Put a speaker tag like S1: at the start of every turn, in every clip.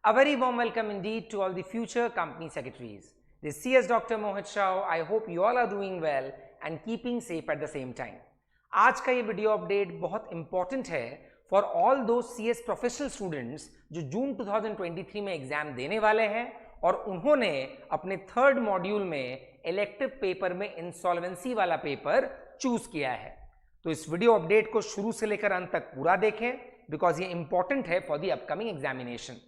S1: A very warm welcome indeed to all the future company secretaries. This is CS Dr. Mohit Shah. I hope you all are doing well and keeping safe at the same time. आज का ये video update बहुत important है for all दो CS professional students जो जून 2023 में exam देने वाले हैं और उन्होंने अपने थर्ड मॉड्यूल में इलेक्टिव पेपर में इंसॉल्वेंसी वाला पेपर चूज किया है। तो इस वीडियो अपडेट को शुरू से लेकर अंत तक पूरा देखें बिकॉज ये इंपॉर्टेंट है फॉर द अपकमिंग एग्जामिनेशन।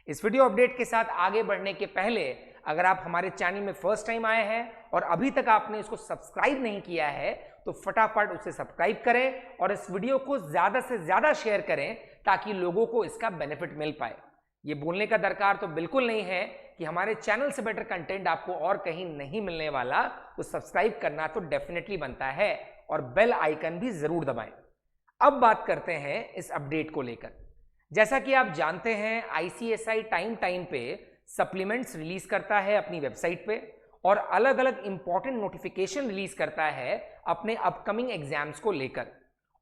S1: इस वीडियो अपडेट के साथ आगे बढ़ने के पहले अगर आप हमारे चैनल में फर्स्ट टाइम आए हैं और अभी तक आपने इसको सब्सक्राइब नहीं किया है तो फटाफट उसे सब्सक्राइब करें और इस वीडियो को ज्यादा से ज्यादा शेयर करें ताकि लोगों को इसका बेनिफिट मिल पाए। ये बोलने का दरकार तो बिल्कुल नहीं है कि हमारे चैनल से बेटर कंटेंट आपको और कहीं नहीं मिलने वाला, तो सब्सक्राइब करना तो डेफिनेटली बनता है और बेल आइकन भी जरूर दबाएं। अब बात करते हैं इस अपडेट को लेकर। जैसा कि आप जानते हैं ICSI टाइम पे सप्लीमेंट्स रिलीज करता है अपनी वेबसाइट पे और अलग अलग इंपॉर्टेंट नोटिफिकेशन रिलीज करता है अपने अपकमिंग एग्जाम्स को लेकर।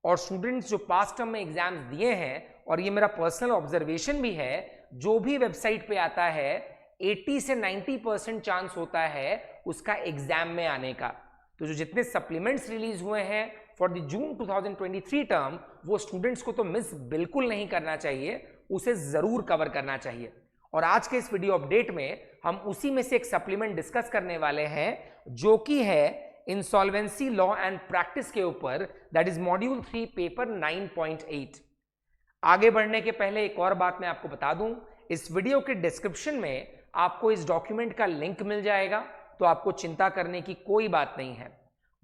S1: और स्टूडेंट्स जो पास्ट टर्म में एग्जाम्स दिए हैं, और ये मेरा पर्सनल ऑब्जर्वेशन भी है, जो भी वेबसाइट पे आता है 80 से 90% चांस होता है उसका एग्जाम में आने का। तो जो जितने सप्लीमेंट्स रिलीज हुए हैं फॉर द जून 2023 टर्म, वो स्टूडेंट्स को तो मिस बिल्कुल नहीं करना चाहिए, उसे जरूर कवर करना चाहिए। और आज के इस वीडियो अपडेट में हम उसी में से एक सप्लीमेंट डिस्कस करने वाले हैं जो कि है इंसॉल्वेंसी लॉ एंड प्रैक्टिस के ऊपर, दैट इज मॉड्यूल 3 पेपर 9.8। आगे बढ़ने के पहले एक और बात मैं आपको बता दूं, इस वीडियो के डिस्क्रिप्शन में आपको इस डॉक्यूमेंट का लिंक मिल जाएगा, तो आपको चिंता करने की कोई बात नहीं है।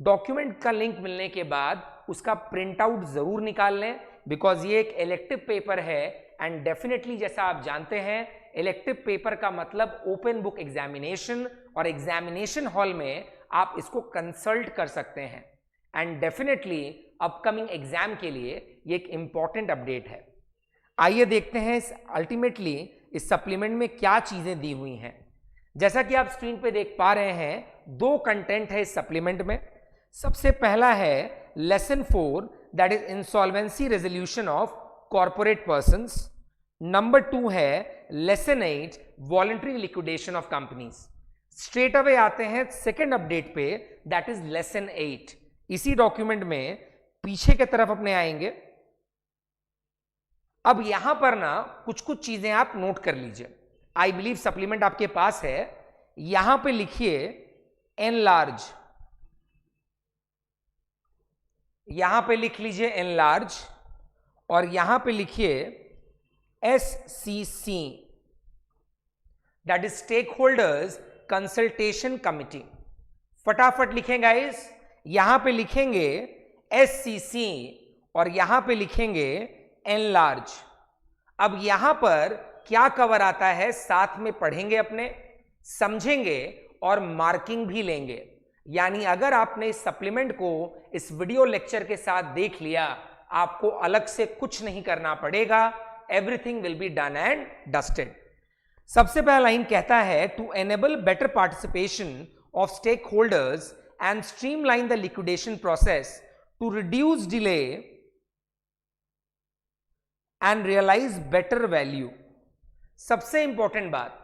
S1: डॉक्यूमेंट का लिंक मिलने के बाद उसका प्रिंट आउट जरूर निकाल लें बिकॉज ये एक इलेक्टिव पेपर है एंड डेफिनेटली जैसा आप जानते हैं इलेक्टिव पेपर का मतलब ओपन बुक एग्जामिनेशन, और एग्जामिनेशन हॉल में आप इसको कंसल्ट कर सकते हैं एंड डेफिनेटली अपकमिंग एग्जाम के लिए ये एक इंपॉर्टेंट अपडेट है। आइए देखते हैं अल्टीमेटली इस सप्लीमेंट में क्या चीजें दी हुई हैं। जैसा कि आप स्क्रीन पे देख पा रहे हैं, दो कंटेंट है इस सप्लीमेंट में। सबसे पहला है lesson 4 that is insolvency resolution of corporate persons. Number 2 है lesson 8 voluntary liquidation of companies. Straight away आते हैं सेकेंड अपडेट पे, दैट इज लेसन 8। इसी डॉक्यूमेंट में पीछे की तरफ अपने आएंगे। अब यहां पर ना कुछ कुछ चीजें आप नोट कर लीजिए। आई बिलीव सप्लीमेंट आपके पास है। यहां पे लिखिए एनलार्ज, यहां पे लिख लीजिए एनलार्ज, और यहां पे लिखिए SCC that is stakeholders consultation committee. फटाफट लिखें गाइस, यहां पे लिखेंगे SCC और यहां पे लिखेंगे एनलार्ज। अब यहां पर क्या कवर आता है साथ में पढ़ेंगे, अपने समझेंगे और मार्किंग भी लेंगे। यानी अगर आपने इस सप्लीमेंट को इस वीडियो लेक्चर के साथ देख लिया, आपको अलग से कुछ नहीं करना पड़ेगा, everything will be done and dusted. सबसे पहला लाइन कहता है to enable better participation of stakeholders and streamline the liquidation process to reduce delay and realise better value. सबसे इंपॉर्टेंट बात,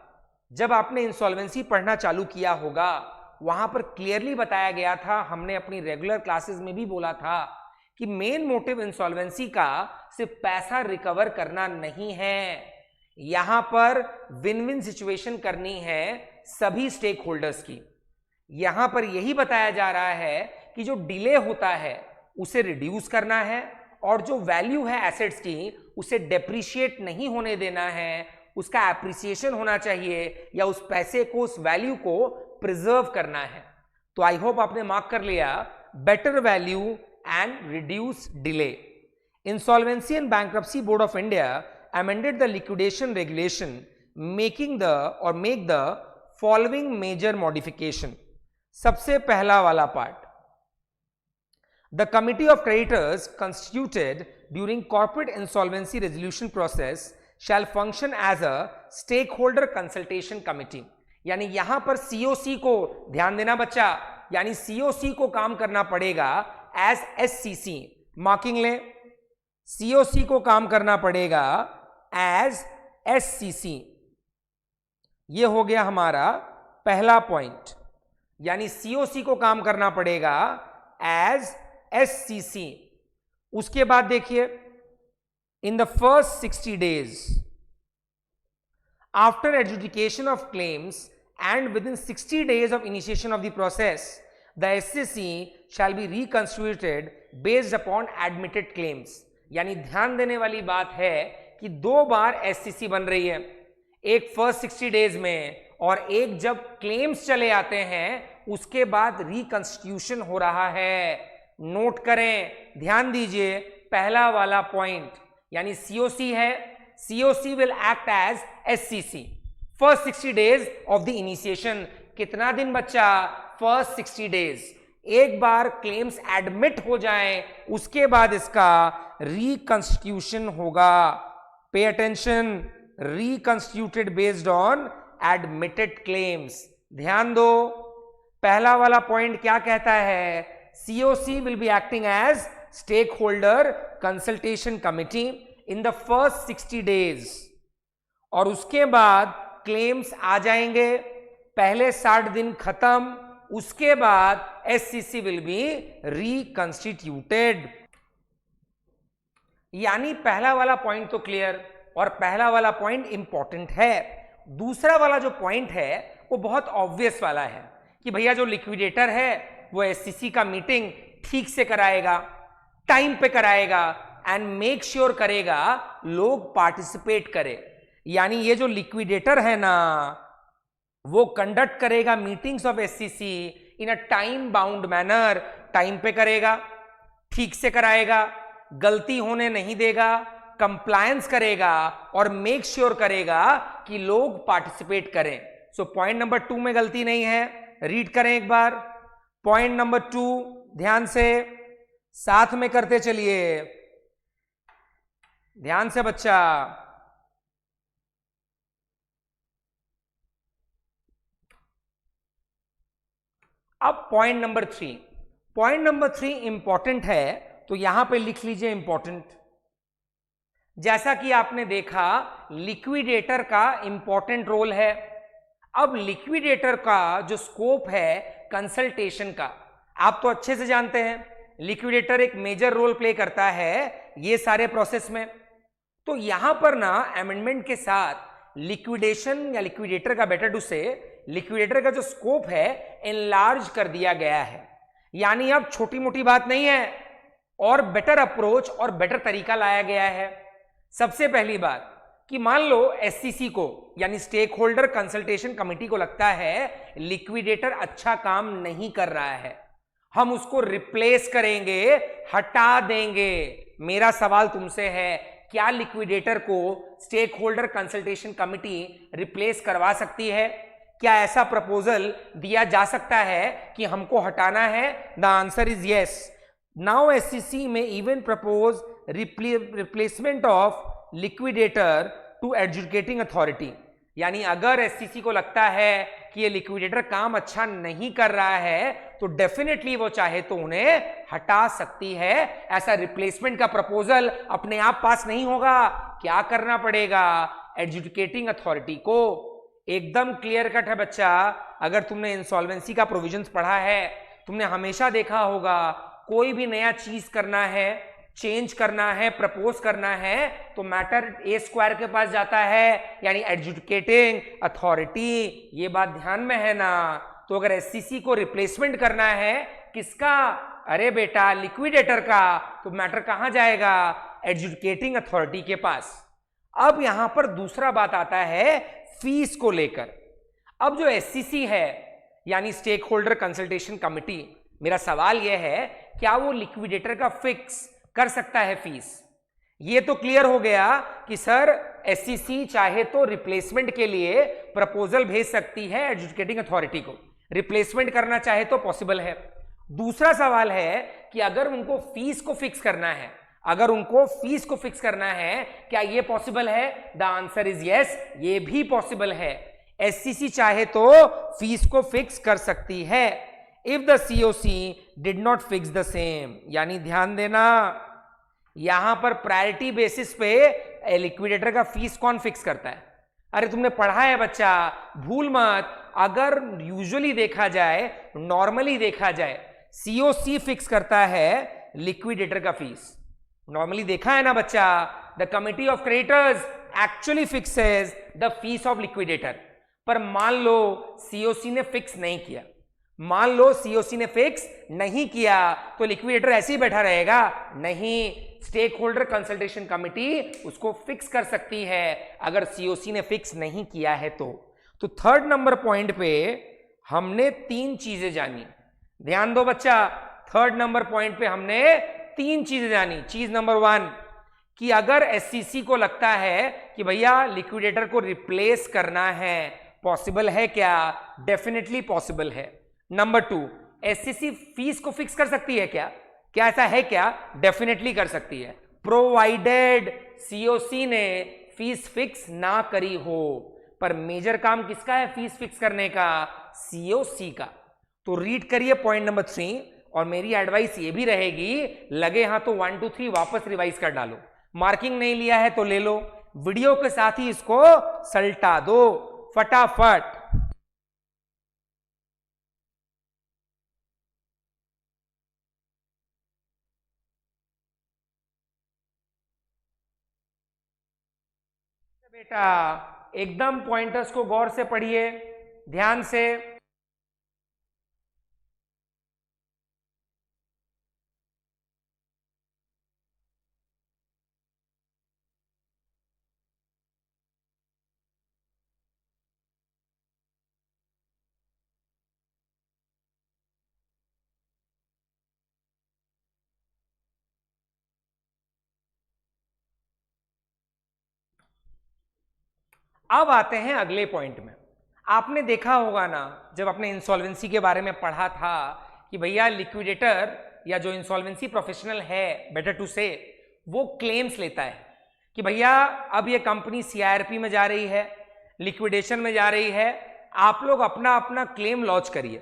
S1: जब आपने इंसॉल्वेंसी पढ़ना चालू किया होगा वहां पर क्लियरली बताया गया था, हमने अपनी रेगुलर क्लासेस में भी बोला था कि मेन मोटिव इंसॉल्वेंसी का सिर्फ पैसा रिकवर करना नहीं है, यहां पर विन विन सिचुएशन करनी है सभी स्टेक होल्डर्स की। यहां पर यही बताया जा रहा है कि जो डिले होता है उसे रिड्यूस करना है और जो वैल्यू है एसेट्स की उसे डेप्रिशिएट नहीं होने देना है, उसका एप्रिसिएशन होना चाहिए या उस पैसे को, उस वैल्यू को प्रिजर्व करना है। तो आई होप आपने मार्क कर लिया better value and reduce delay. Insolvency and bankruptcy board of India amended the liquidation regulation make the following major modification। सबसे पहला वाला part, the committee of creditors constituted during corporate insolvency resolution process shall function as a stakeholder consultation committee। यानी यहां पर COC को ध्यान देना बच्चा, यानी COC को काम करना पड़ेगा एज SCC। मार्किंग लें, COC को काम करना पड़ेगा एज SCC। ये हो गया हमारा पहला पॉइंट, यानी सीओसी को काम करना पड़ेगा एज एससीसी। उसके बाद देखिए, इन the first 60 days after adjudication of claims and within 60 days of initiation of the process, the SCC shall be reconstituted based upon admitted claims। यानी ध्यान देने वाली बात है कि 2 बार SCC बन रही है, एक फर्स्ट 60 डेज में और एक जब क्लेम्स चले आते हैं उसके बाद रिकंस्टिट्यूशन हो रहा है। नोट करें, ध्यान दीजिए, पहला वाला पॉइंट यानी सीओसी है, COC will act as SCC first 60 days of the initiation. कितना दिन बच्चा? First 60 days। एक बार क्लेम्स एडमिट हो जाएं उसके बाद इसका रिकंस्टिट्यूशन होगा। Pay attention, reconstituted based on admitted claims. ध्यान दो, पहला वाला पॉइंट क्या कहता है? COC will be acting as stakeholder consultation committee in the first 60 days और उसके बाद क्लेम्स आ जाएंगे, पहले 60 दिन खत्म, उसके बाद एससीसी विल बी रिकंस्टिट्यूटेड। यानी पहला वाला पॉइंट तो क्लियर और पहला वाला पॉइंट इंपॉर्टेंट है। दूसरा वाला जो पॉइंट है वो बहुत ऑब्वियस वाला है कि भैया जो लिक्विडेटर है वो एससीसी का मीटिंग ठीक से कराएगा, टाइम पे कराएगा एंड मेक श्योर करेगा लोग पार्टिसिपेट करें। यानी ये जो लिक्विडेटर है ना वो कंडक्ट करेगा meetings of SCC in a time bound manner, time पे करेगा, ठीक से कराएगा, गलती होने नहीं देगा, कंप्लायंस करेगा और मेक श्योर करेगा कि लोग पार्टिसिपेट करें। सो पॉइंट नंबर 2 में गलती नहीं है, रीड करें एक बार। पॉइंट नंबर 2 ध्यान से साथ में करते चलिए, ध्यान से बच्चा। अब point number 3, point number 3 important है तो यहां पे लिख लीजिए इंपॉर्टेंट। जैसा कि आपने देखा लिक्विडेटर का इंपॉर्टेंट रोल है। अब लिक्विडेटर का जो स्कोप है कंसल्टेशन का, आप तो अच्छे से जानते हैं लिक्विडेटर एक मेजर रोल प्ले करता है ये सारे प्रोसेस में। तो यहां पर ना अमेंडमेंट के साथ लिक्विडेशन या लिक्विडेटर का, बेटर टू से लिक्विडेटर का जो स्कोप है एनलार्ज कर दिया गया है। यानी अब छोटी मोटी बात नहीं है और बेटर अप्रोच और बेटर तरीका लाया गया है। सबसे पहली बात कि मान लो एससीसी को यानी स्टेक होल्डर कंसल्टेशन कमिटी को लगता है लिक्विडेटर अच्छा काम नहीं कर रहा है, हम उसको रिप्लेस करेंगे, हटा देंगे। मेरा सवाल तुमसे है, क्या लिक्विडेटर को stakeholder consultation committee replace करवा सकती है? क्या ऐसा प्रपोजल दिया जा सकता है कि हमको हटाना है? The answer is yes. Now SCC में even propose replacement of liquidator to adjudicating authority. यानी अगर एससीसी को लगता है कि ये लिक्विडेटर काम अच्छा नहीं कर रहा है तो डेफिनेटली वो चाहे तो उन्हें हटा सकती है। ऐसा रिप्लेसमेंट का प्रपोजल अपने आप पास नहीं होगा, क्या करना पड़ेगा? एडजुडिकेटिंग अथॉरिटी को। एकदम क्लियर कट है बच्चा। अगर तुमने इंसॉल्वेंसी का प्रोविजंस पढ़ा है, तुमने हमेशा देखा होगा कोई भी नया चीज करना है, चेंज करना है, प्रपोज करना है तो मैटर ए स्क्वायर के पास जाता है, यानी एडजुडिकेटिंग अथॉरिटी। ये बात ध्यान में है ना? तो अगर एससीसी को रिप्लेसमेंट करना है किसका? अरे बेटा लिक्विडेटर का, तो मैटर कहां जाएगा? एडजुडिकेटिंग अथॉरिटी के पास। अब यहां पर दूसरा बात आता है फीस को लेकर। अब जो एससीसी है यानी स्टेक होल्डर कंसल्टेशन कमिटी, मेरा सवाल यह है क्या वो लिक्विडेटर का फिक्स कर सकता है फीस? ये तो क्लियर हो गया कि सर एससीसी चाहे तो रिप्लेसमेंट के लिए प्रपोजल भेज सकती है एडजुडिकेटिंग अथॉरिटी को, रिप्लेसमेंट करना चाहे तो पॉसिबल है। दूसरा सवाल है कि अगर उनको फीस को फिक्स करना है, अगर उनको फीस को फिक्स करना है, क्या ये पॉसिबल है? द आंसर इज यस, ये भी पॉसिबल है। एससीसी चाहे तो फीस को फिक्स कर सकती है if the COC did not fix the same. यानी ध्यान देना, यहां पर प्रायोरिटी बेसिस पे लिक्विडेटर का फीस कौन फिक्स करता है? अरे तुमने पढ़ा है बच्चा, भूल मत। अगर यूजुअली देखा जाए, नॉर्मली देखा जाए, सीओसी फिक्स करता है लिक्विडेटर का फीस। नॉर्मली देखा है ना बच्चा, the committee of creditors actually fixes the fees of liquidator. पर मान लो सीओसी ने फिक्स नहीं किया, मान लो सीओसी ने फिक्स नहीं किया, तो लिक्विडेटर ऐसे ही बैठा रहेगा? नहीं, स्टेक होल्डर कंसल्टेशन कमिटी उसको फिक्स कर सकती है अगर सीओसी ने फिक्स नहीं किया है तो थर्ड नंबर पॉइंट पे हमने 3 चीजें जानी। ध्यान दो बच्चा, थर्ड नंबर पॉइंट पे हमने 3 चीजें जानी। चीज नंबर 1 कि अगर एससीसी को लगता है कि भैया लिक्विडेटर को रिप्लेस करना है, पॉसिबल है क्या? डेफिनेटली पॉसिबल है। नंबर 2, एससीसी फीस को फिक्स कर सकती है क्या? क्या ऐसा है क्या? डेफिनेटली कर सकती है, प्रोवाइडेड सीओसी ने फीस फिक्स ना करी हो। पर मेजर काम किसका है फीस फिक्स करने का? सीओसी का। तो रीड करिए पॉइंट नंबर 3, और मेरी एडवाइस ये भी रहेगी, लगे हां तो 1 2 3 वापस रिवाइज कर डालो। मार्किंग नहीं लिया है तो ले लो, वीडियो के साथ ही इसको सल्टा दो फटाफट। बेटा एकदम पॉइंटर्स को गौर से पढ़िए, ध्यान से। अब आते हैं अगले पॉइंट में। आपने देखा होगा ना, जब आपने इंसॉल्वेंसी के बारे में पढ़ा था कि भैया लिक्विडेटर या जो इंसॉल्वेंसी प्रोफेशनल है, बेटर टू से, वो क्लेम्स लेता है कि भैया अब ये कंपनी सीआईआरपी में जा रही है, लिक्विडेशन में जा रही है, आप लोग अपना अपना क्लेम लॉन्च करिए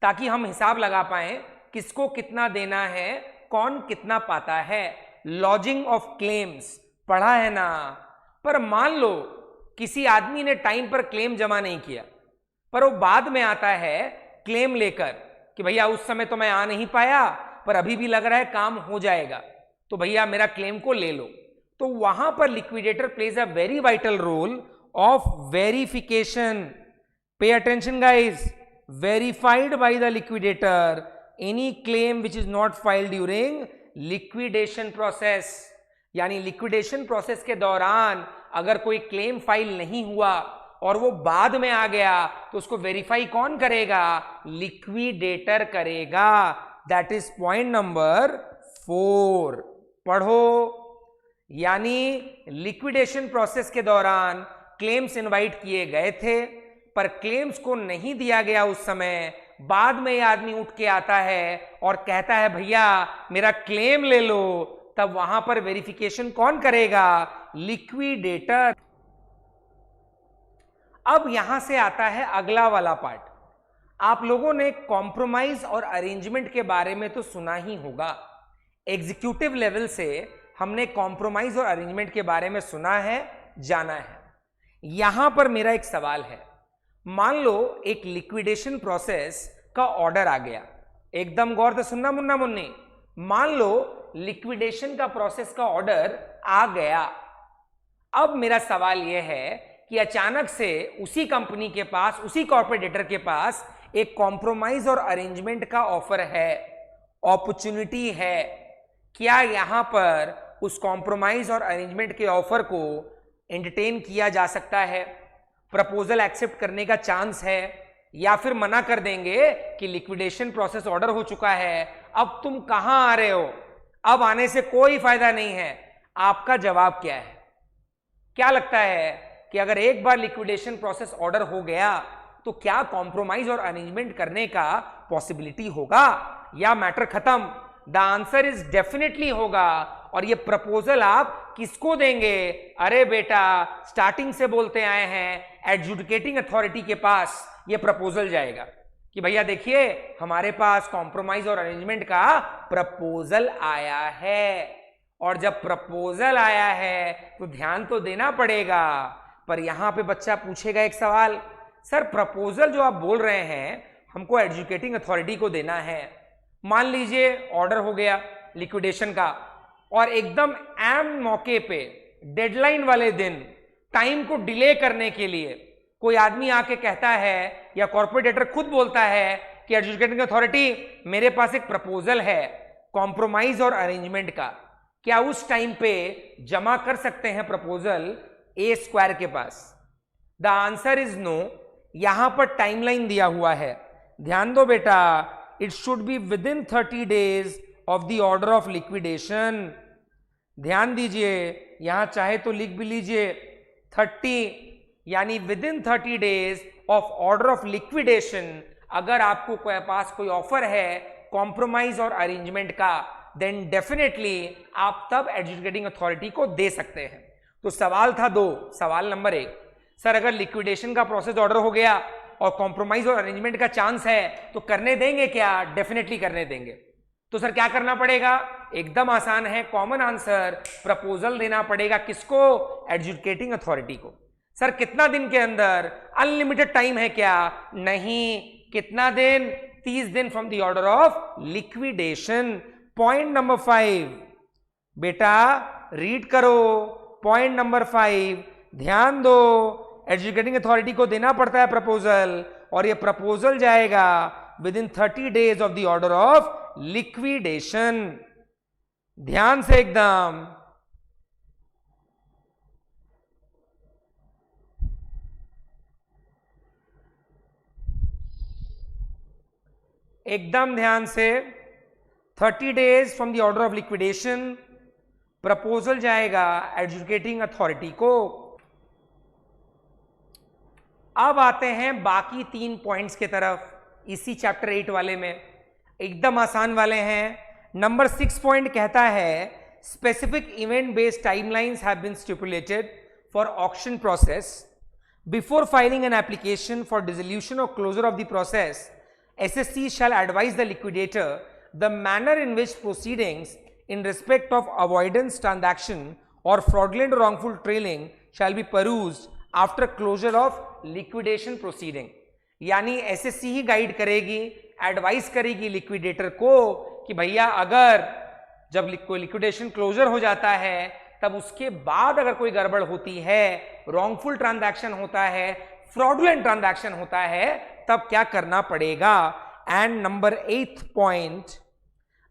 S1: ताकि हम हिसाब लगा पाए किसको कितना देना है, कौन कितना पाता है। लॉजिंग ऑफ क्लेम्स पढ़ा है ना। पर मान लो किसी आदमी ने टाइम पर क्लेम जमा नहीं किया, पर वो बाद में आता है क्लेम लेकर कि भैया उस समय तो मैं आ नहीं पाया, पर अभी भी लग रहा है काम हो जाएगा, तो भैया मेरा क्लेम को ले लो। तो वहां पर liquidator plays a very vital role of verification. Pay attention guys, verified by the liquidator any claim which is not filed during liquidation process। यानी लिक्विडेशन प्रोसेस के दौरान अगर कोई क्लेम फाइल नहीं हुआ और वो बाद में आ गया तो उसको वेरीफाई कौन करेगा? लिक्विडेटर करेगा। That is point number 4। पढ़ो। यानी लिक्विडेशन प्रोसेस के दौरान क्लेम्स इनवाइट किए गए थे, पर क्लेम्स को नहीं दिया गया उस समय। बाद में ये आदमी उठ के आता है और कहता है भैया मेरा क्लेम ले लो, तब वहां पर वेरिफिकेशन कौन करेगा? लिक्विडेटर। अब यहां से आता है अगला वाला पार्ट। आप लोगों ने कॉम्प्रोमाइज और अरेंजमेंट के बारे में तो सुना ही होगा। एग्जीक्यूटिव लेवल से हमने कॉम्प्रोमाइज और अरेंजमेंट के बारे में सुना है, जाना है। यहां पर मेरा एक सवाल है, मान लो एक लिक्विडेशन प्रोसेस का ऑर्डर आ गया। एकदम गौर से सुनना मुन्ना मुन्नी। मान लो लिक्विडेशन का प्रोसेस का ऑर्डर आ गया। अब मेरा सवाल यह है कि अचानक से उसी कंपनी के पास, उसी कॉर्पोरेटर के पास एक कॉम्प्रोमाइज और अरेंजमेंट का ऑफर है, अपॉर्चुनिटी है। क्या यहां पर उस कॉम्प्रोमाइज और अरेंजमेंट के ऑफर को एंटरटेन किया जा सकता है? प्रपोजल एक्सेप्ट करने का चांस है, या फिर मना कर देंगे कि लिक्विडेशन प्रोसेस ऑर्डर हो चुका है, अब तुम कहां आ रहे हो, अब आने से कोई फायदा नहीं है? आपका जवाब क्या है? क्या लगता है कि अगर एक बार लिक्विडेशन प्रोसेस ऑर्डर हो गया तो क्या कॉम्प्रोमाइज और अरेंजमेंट करने का पॉसिबिलिटी होगा, या मैटर खत्म? द आंसर इज डेफिनेटली होगा। और ये प्रपोजल आप किसको देंगे? अरे बेटा स्टार्टिंग से बोलते आए हैं, एडजुडिकेटिंग अथॉरिटी के पास ये प्रपोजल जाएगा कि भैया देखिए हमारे पास कॉम्प्रोमाइज और अरेंजमेंट का प्रपोजल आया है। और जब प्रपोजल आया है तो ध्यान तो देना पड़ेगा। पर यहां पे बच्चा पूछेगा एक सवाल, सर प्रपोजल जो आप बोल रहे हैं हमको एडजुकेटिंग अथॉरिटी को देना है, मान लीजिए ऑर्डर हो गया लिक्विडेशन का और एकदम ऐन मौके पे डेडलाइन वाले दिन टाइम को डिले करने के लिए कोई आदमी आके कहता है या कॉर्पोरेटर खुद बोलता है कि एडजुकेटिंग अथॉरिटी मेरे पास एक प्रपोजल है कॉम्प्रोमाइज और अरेंजमेंट का, क्या उस टाइम पे जमा कर सकते हैं प्रपोजल ए स्क्वायर के पास? The answer is no. यहां पर टाइमलाइन दिया हुआ है, ध्यान दो बेटा, it should be within 30 days of the order of liquidation. ध्यान दीजिए, यहां चाहे तो लिख भी लीजिए 30, यानी with in 30 days of order of liquidation. अगर आपको पास कोई ऑफर है कॉम्प्रोमाइज और अरेंजमेंट का, देन डेफिनेटली आप तब एडजुकेटिंग अथॉरिटी को दे सकते हैं। तो सवाल था दो। सवाल नंबर 1, सर अगर लिक्विडेशन का प्रोसेस ऑर्डर हो गया और कॉम्प्रोमाइज और अरेंजमेंट का चांस है तो करने देंगे क्या? डेफिनेटली करने देंगे। तो सर क्या करना पड़ेगा? एकदम आसान है, कॉमन आंसर, प्रपोजल देना पड़ेगा किसको? एडजुकेटिंग अथॉरिटी को। सर कितना दिन के अंदर? अनलिमिटेड टाइम है क्या? नहीं। कितना दिन? 30 दिन from the order of liquidation. Point number 5 बेटा रीड करो। पॉइंट नंबर 5 ध्यान दो, एडजुकेटिंग अथॉरिटी को देना पड़ता है प्रपोजल और ये प्रपोजल जाएगा with in 30 days of the order of liquidation. ध्यान से एकदम। एकदम ध्यान से, 30 days from the order of liquidation, proposal जाएगा एडजुकेटिंग अथॉरिटी को। अब आते हैं बाकी 3 पॉइंट्स के तरफ, इसी चैप्टर 8 वाले में एकदम आसान वाले हैं। नंबर 6 पॉइंट कहता है specific event based timelines have been stipulated for auction process before filing an application for dissolution और closure of the process. SSC shall advise the liquidator the manner in which proceedings in respect of avoidance transaction or fraudulent or wrongful trailing shall be perused after closure of liquidation proceeding। यानी SSC ही guide करेगी, advice करेगी liquidator को कि भैया अगर जब कोई liquidation closure हो जाता है तब उसके बाद अगर कोई गड़बड़ होती है, रॉन्गफुल ट्रांजैक्शन होता है, फ्रॉडुलेंट ट्रांजैक्शन होता है, तब क्या करना पड़ेगा। And number 8 point,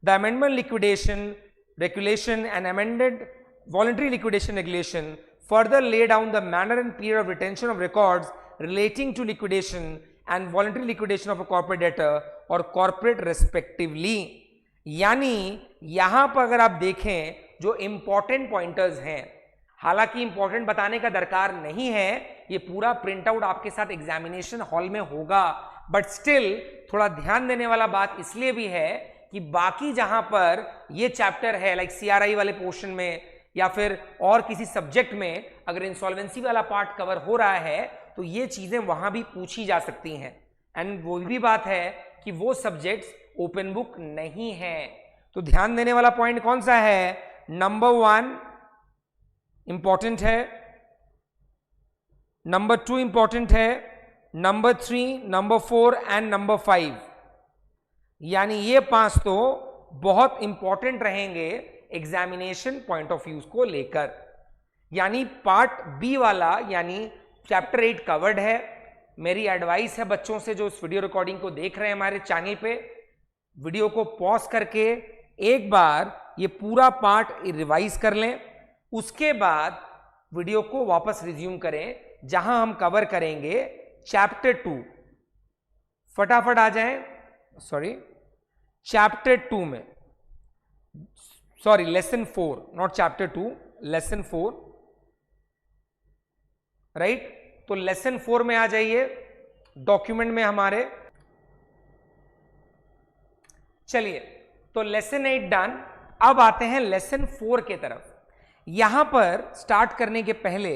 S1: the amendment liquidation regulation and amended voluntary liquidation regulation further lay down the manner and period of retention of records relating to liquidation and voluntary liquidation of a corporate debtor और corporate respectively. यानी यहां पर अगर आप देखें जो important pointers हैं, हालांकि इंपॉर्टेंट बताने का दरकार नहीं है, ये पूरा प्रिंट आउट आपके साथ एग्जामिनेशन हॉल में होगा, बट स्टिल थोड़ा ध्यान देने वाला बात इसलिए भी है कि बाकी जहां पर ये चैप्टर है लाइक CRI वाले पोर्शन में या फिर और किसी सब्जेक्ट में अगर इंसॉल्वेंसी वाला पार्ट कवर हो रहा है तो ये चीजें वहां भी पूछी जा सकती हैं। एंड वो भी बात है कि वो सब्जेक्ट्स ओपन बुक नहीं है। तो ध्यान देने वाला पॉइंट कौन सा है? नंबर 1 इंपॉर्टेंट है, नंबर 2 इंपॉर्टेंट है, नंबर 3, नंबर 4 एंड नंबर 5। यानी ये 5 तो बहुत इंपॉर्टेंट रहेंगे एग्जामिनेशन पॉइंट ऑफ व्यू को लेकर। यानी पार्ट बी वाला यानी चैप्टर 8 कवर्ड है। मेरी एडवाइस है बच्चों से जो इस वीडियो रिकॉर्डिंग को देख रहे हैं हमारे चैनल पे, वीडियो को पॉज करके एक बार ये पूरा पार्ट रिवाइज कर लें, उसके बाद वीडियो को वापस रिज्यूम करें जहां हम कवर करेंगे चैप्टर 2। फटाफट आ जाएं, सॉरी चैप्टर 2 में, sorry lesson 4, not chapter 2, lesson 4, right. तो लेसन 4 में आ जाइए डॉक्यूमेंट में हमारे। चलिए, तो लेसन 8 डन। अब आते हैं लेसन 4 के तरफ। यहां पर स्टार्ट करने के पहले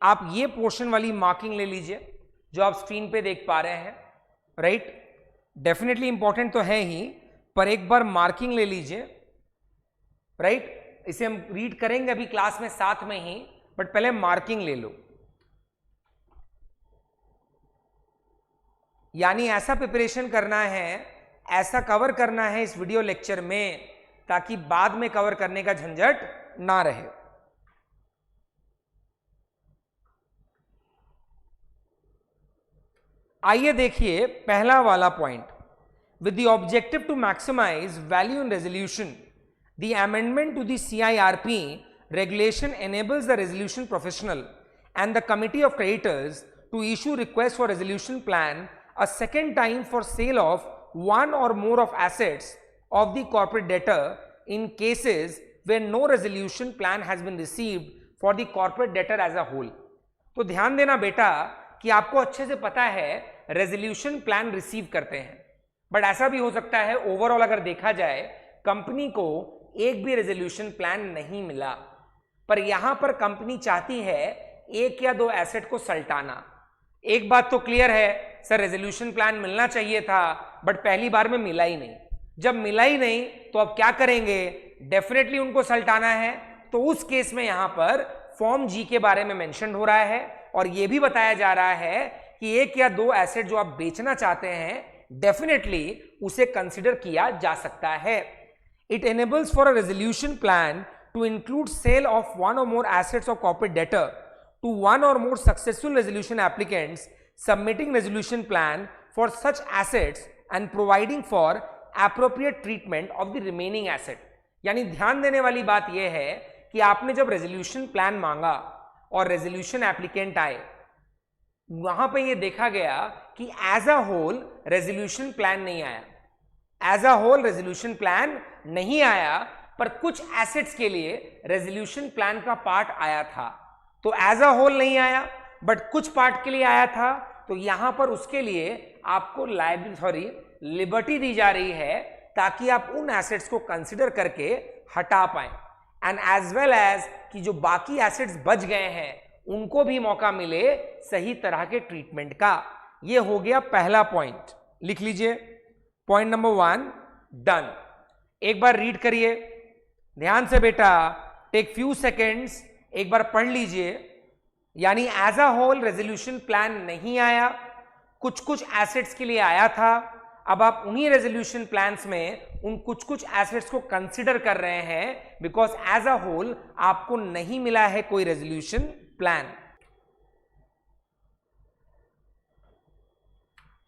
S1: आप ये पोर्शन वाली मार्किंग ले लीजिए जो आप स्क्रीन पे देख पा रहे हैं, राइट। डेफिनेटली इंपॉर्टेंट तो है ही, पर एक बार मार्किंग ले लीजिए, राइट। इसे हम रीड करेंगे अभी क्लास में साथ में ही, बट पहले मार्किंग ले लो। यानी ऐसा प्रिपरेशन करना है, ऐसा कवर करना है इस वीडियो लेक्चर में ताकि बाद में कवर करने का झंझट ना रहे। आइए देखिए पहला वाला point, with the objective to maximise value in resolution the amendment to the CIRP regulation enables the resolution professional and the committee of creditors to issue request for resolution plan a second time for sale of one or more of assets of the corporate debtor in cases where no resolution plan has been received for the corporate debtor as a whole। तो ध्यान देना बेटा कि आपको अच्छे से पता है रेजोल्यूशन प्लान रिसीव करते हैं, बट ऐसा भी हो सकता है ओवरऑल अगर देखा जाए कंपनी को एक भी रेजोल्यूशन प्लान नहीं मिला, पर यहां पर कंपनी चाहती है एक या दो एसेट को सल्टाना। एक बात तो क्लियर है सर, रेजोल्यूशन प्लान मिलना चाहिए था बट पहली बार में मिला ही नहीं। जब मिला ही नहीं तो अब क्या करेंगे, डेफिनेटली उनको सल्टाना है। तो उस केस में यहां पर फॉर्म जी के बारे में मेंशन हो रहा है और यह भी बताया जा रहा है कि एक या दो एसेट जो आप बेचना चाहते हैं डेफिनेटली उसे कंसिडर किया जा सकता है। It enables for a resolution plan to include sale of one or more assets of corporate debtor to one or more successful resolution applicants submitting resolution plan for such assets and providing for appropriate treatment of the remaining asset। यानी ध्यान देने वाली बात यह है कि आपने जब रेजोल्यूशन प्लान मांगा और रेजोल्यूशन एप्लीकेंट आए, वहां पे ये देखा गया कि as a whole resolution plan नहीं आया, as a whole resolution plan नहीं आया, पर कुछ एसेट्स के लिए रेजोल्यूशन प्लान का पार्ट आया था। तो एज अ होल नहीं आया बट कुछ पार्ट के लिए आया था, तो यहां पर उसके लिए आपको लिबर्टी दी जा रही है ताकि आप उन एसेट्स को कंसिडर करके हटा पाएं एंड एज वेल एज कि जो बाकी एसेट्स बच गए हैं उनको भी मौका मिले सही तरह के ट्रीटमेंट का। यह हो गया पहला पॉइंट, लिख लीजिए पॉइंट नंबर 1 डन। एक बार रीड करिए ध्यान से बेटा, टेक फ्यू सेकेंड्स, एक बार पढ़ लीजिए। यानी as a whole resolution plan नहीं आया, कुछ कुछ एसेट्स के लिए आया था। अब आप उन्हीं रेजोल्यूशन प्लान्स में उन कुछ कुछ एसेट्स को कंसिडर कर रहे हैं बिकॉज एज अ होल आपको नहीं मिला है कोई रेजोल्यूशन प्लान।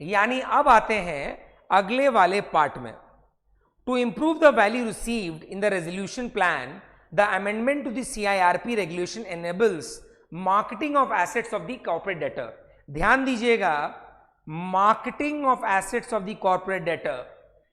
S1: यानी अब आते हैं अगले वाले पार्ट में। To improve the value received in the resolution plan the amendment to the CIRP regulation enables marketing of assets of the corporate debtor. ध्यान दीजिएगा, marketing of assets of the corporate debtor,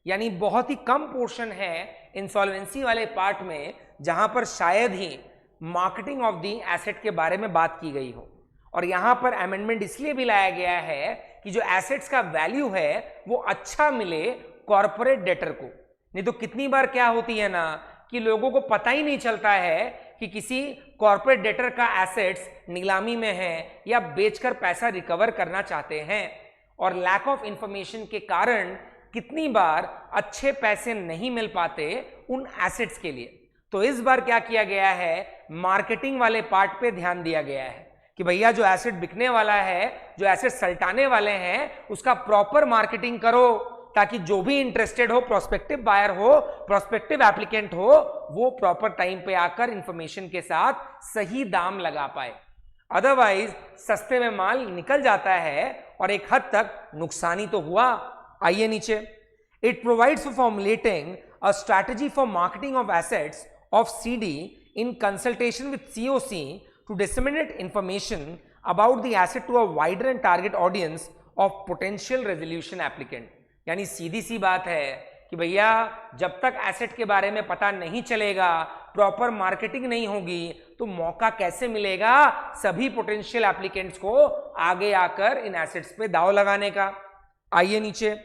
S1: यानी बहुत ही कम portion है insolvency वाले part में जहां पर शायद ही मार्केटिंग ऑफ द एसेट के बारे में बात की गई हो। और यहां पर अमेंडमेंट इसलिए भी लाया गया है कि जो एसेट्स का वैल्यू है वो अच्छा मिले कॉर्पोरेट डेटर को। नहीं तो कितनी बार क्या होती है ना कि लोगों को पता ही नहीं चलता है कि किसी कॉर्पोरेट डेटर का एसेट्स नीलामी में है या बेचकर पैसा रिकवर करना चाहते हैं, और लैक ऑफ इंफॉर्मेशन के कारण कितनी बार अच्छे पैसे नहीं मिल पाते उन एसेट्स के लिए। तो इस बार क्या किया गया है, मार्केटिंग वाले पार्ट पे ध्यान दिया गया है कि भैया जो एसेट बिकने वाला है, जो एसेट सल्टाने वाले हैं, उसका प्रॉपर मार्केटिंग करो ताकि जो भी इंटरेस्टेड हो, प्रोस्पेक्टिव बायर हो, प्रोस्पेक्टिव एप्लीकेंट हो, वो प्रॉपर टाइम पे आकर इंफॉर्मेशन के साथ सही दाम लगा पाए। अदरवाइज सस्ते में माल निकल जाता है और एक हद तक नुकसान ही तो हुआ। आइए नीचे, it provides for formulating a strategy for marketing of assets of CD in consultation with COC to disseminate information about the asset to a wider and target audience of potential resolution applicant। यानी सीधी सी बात है कि भैया जब तक asset के बारे में पता नहीं चलेगा, प्रॉपर मार्केटिंग नहीं होगी, तो मौका कैसे मिलेगा सभी पोटेंशियल एप्लीकेंट्स को आगे आकर इन एसेट्स पे दाव लगाने का। आइए नीचे,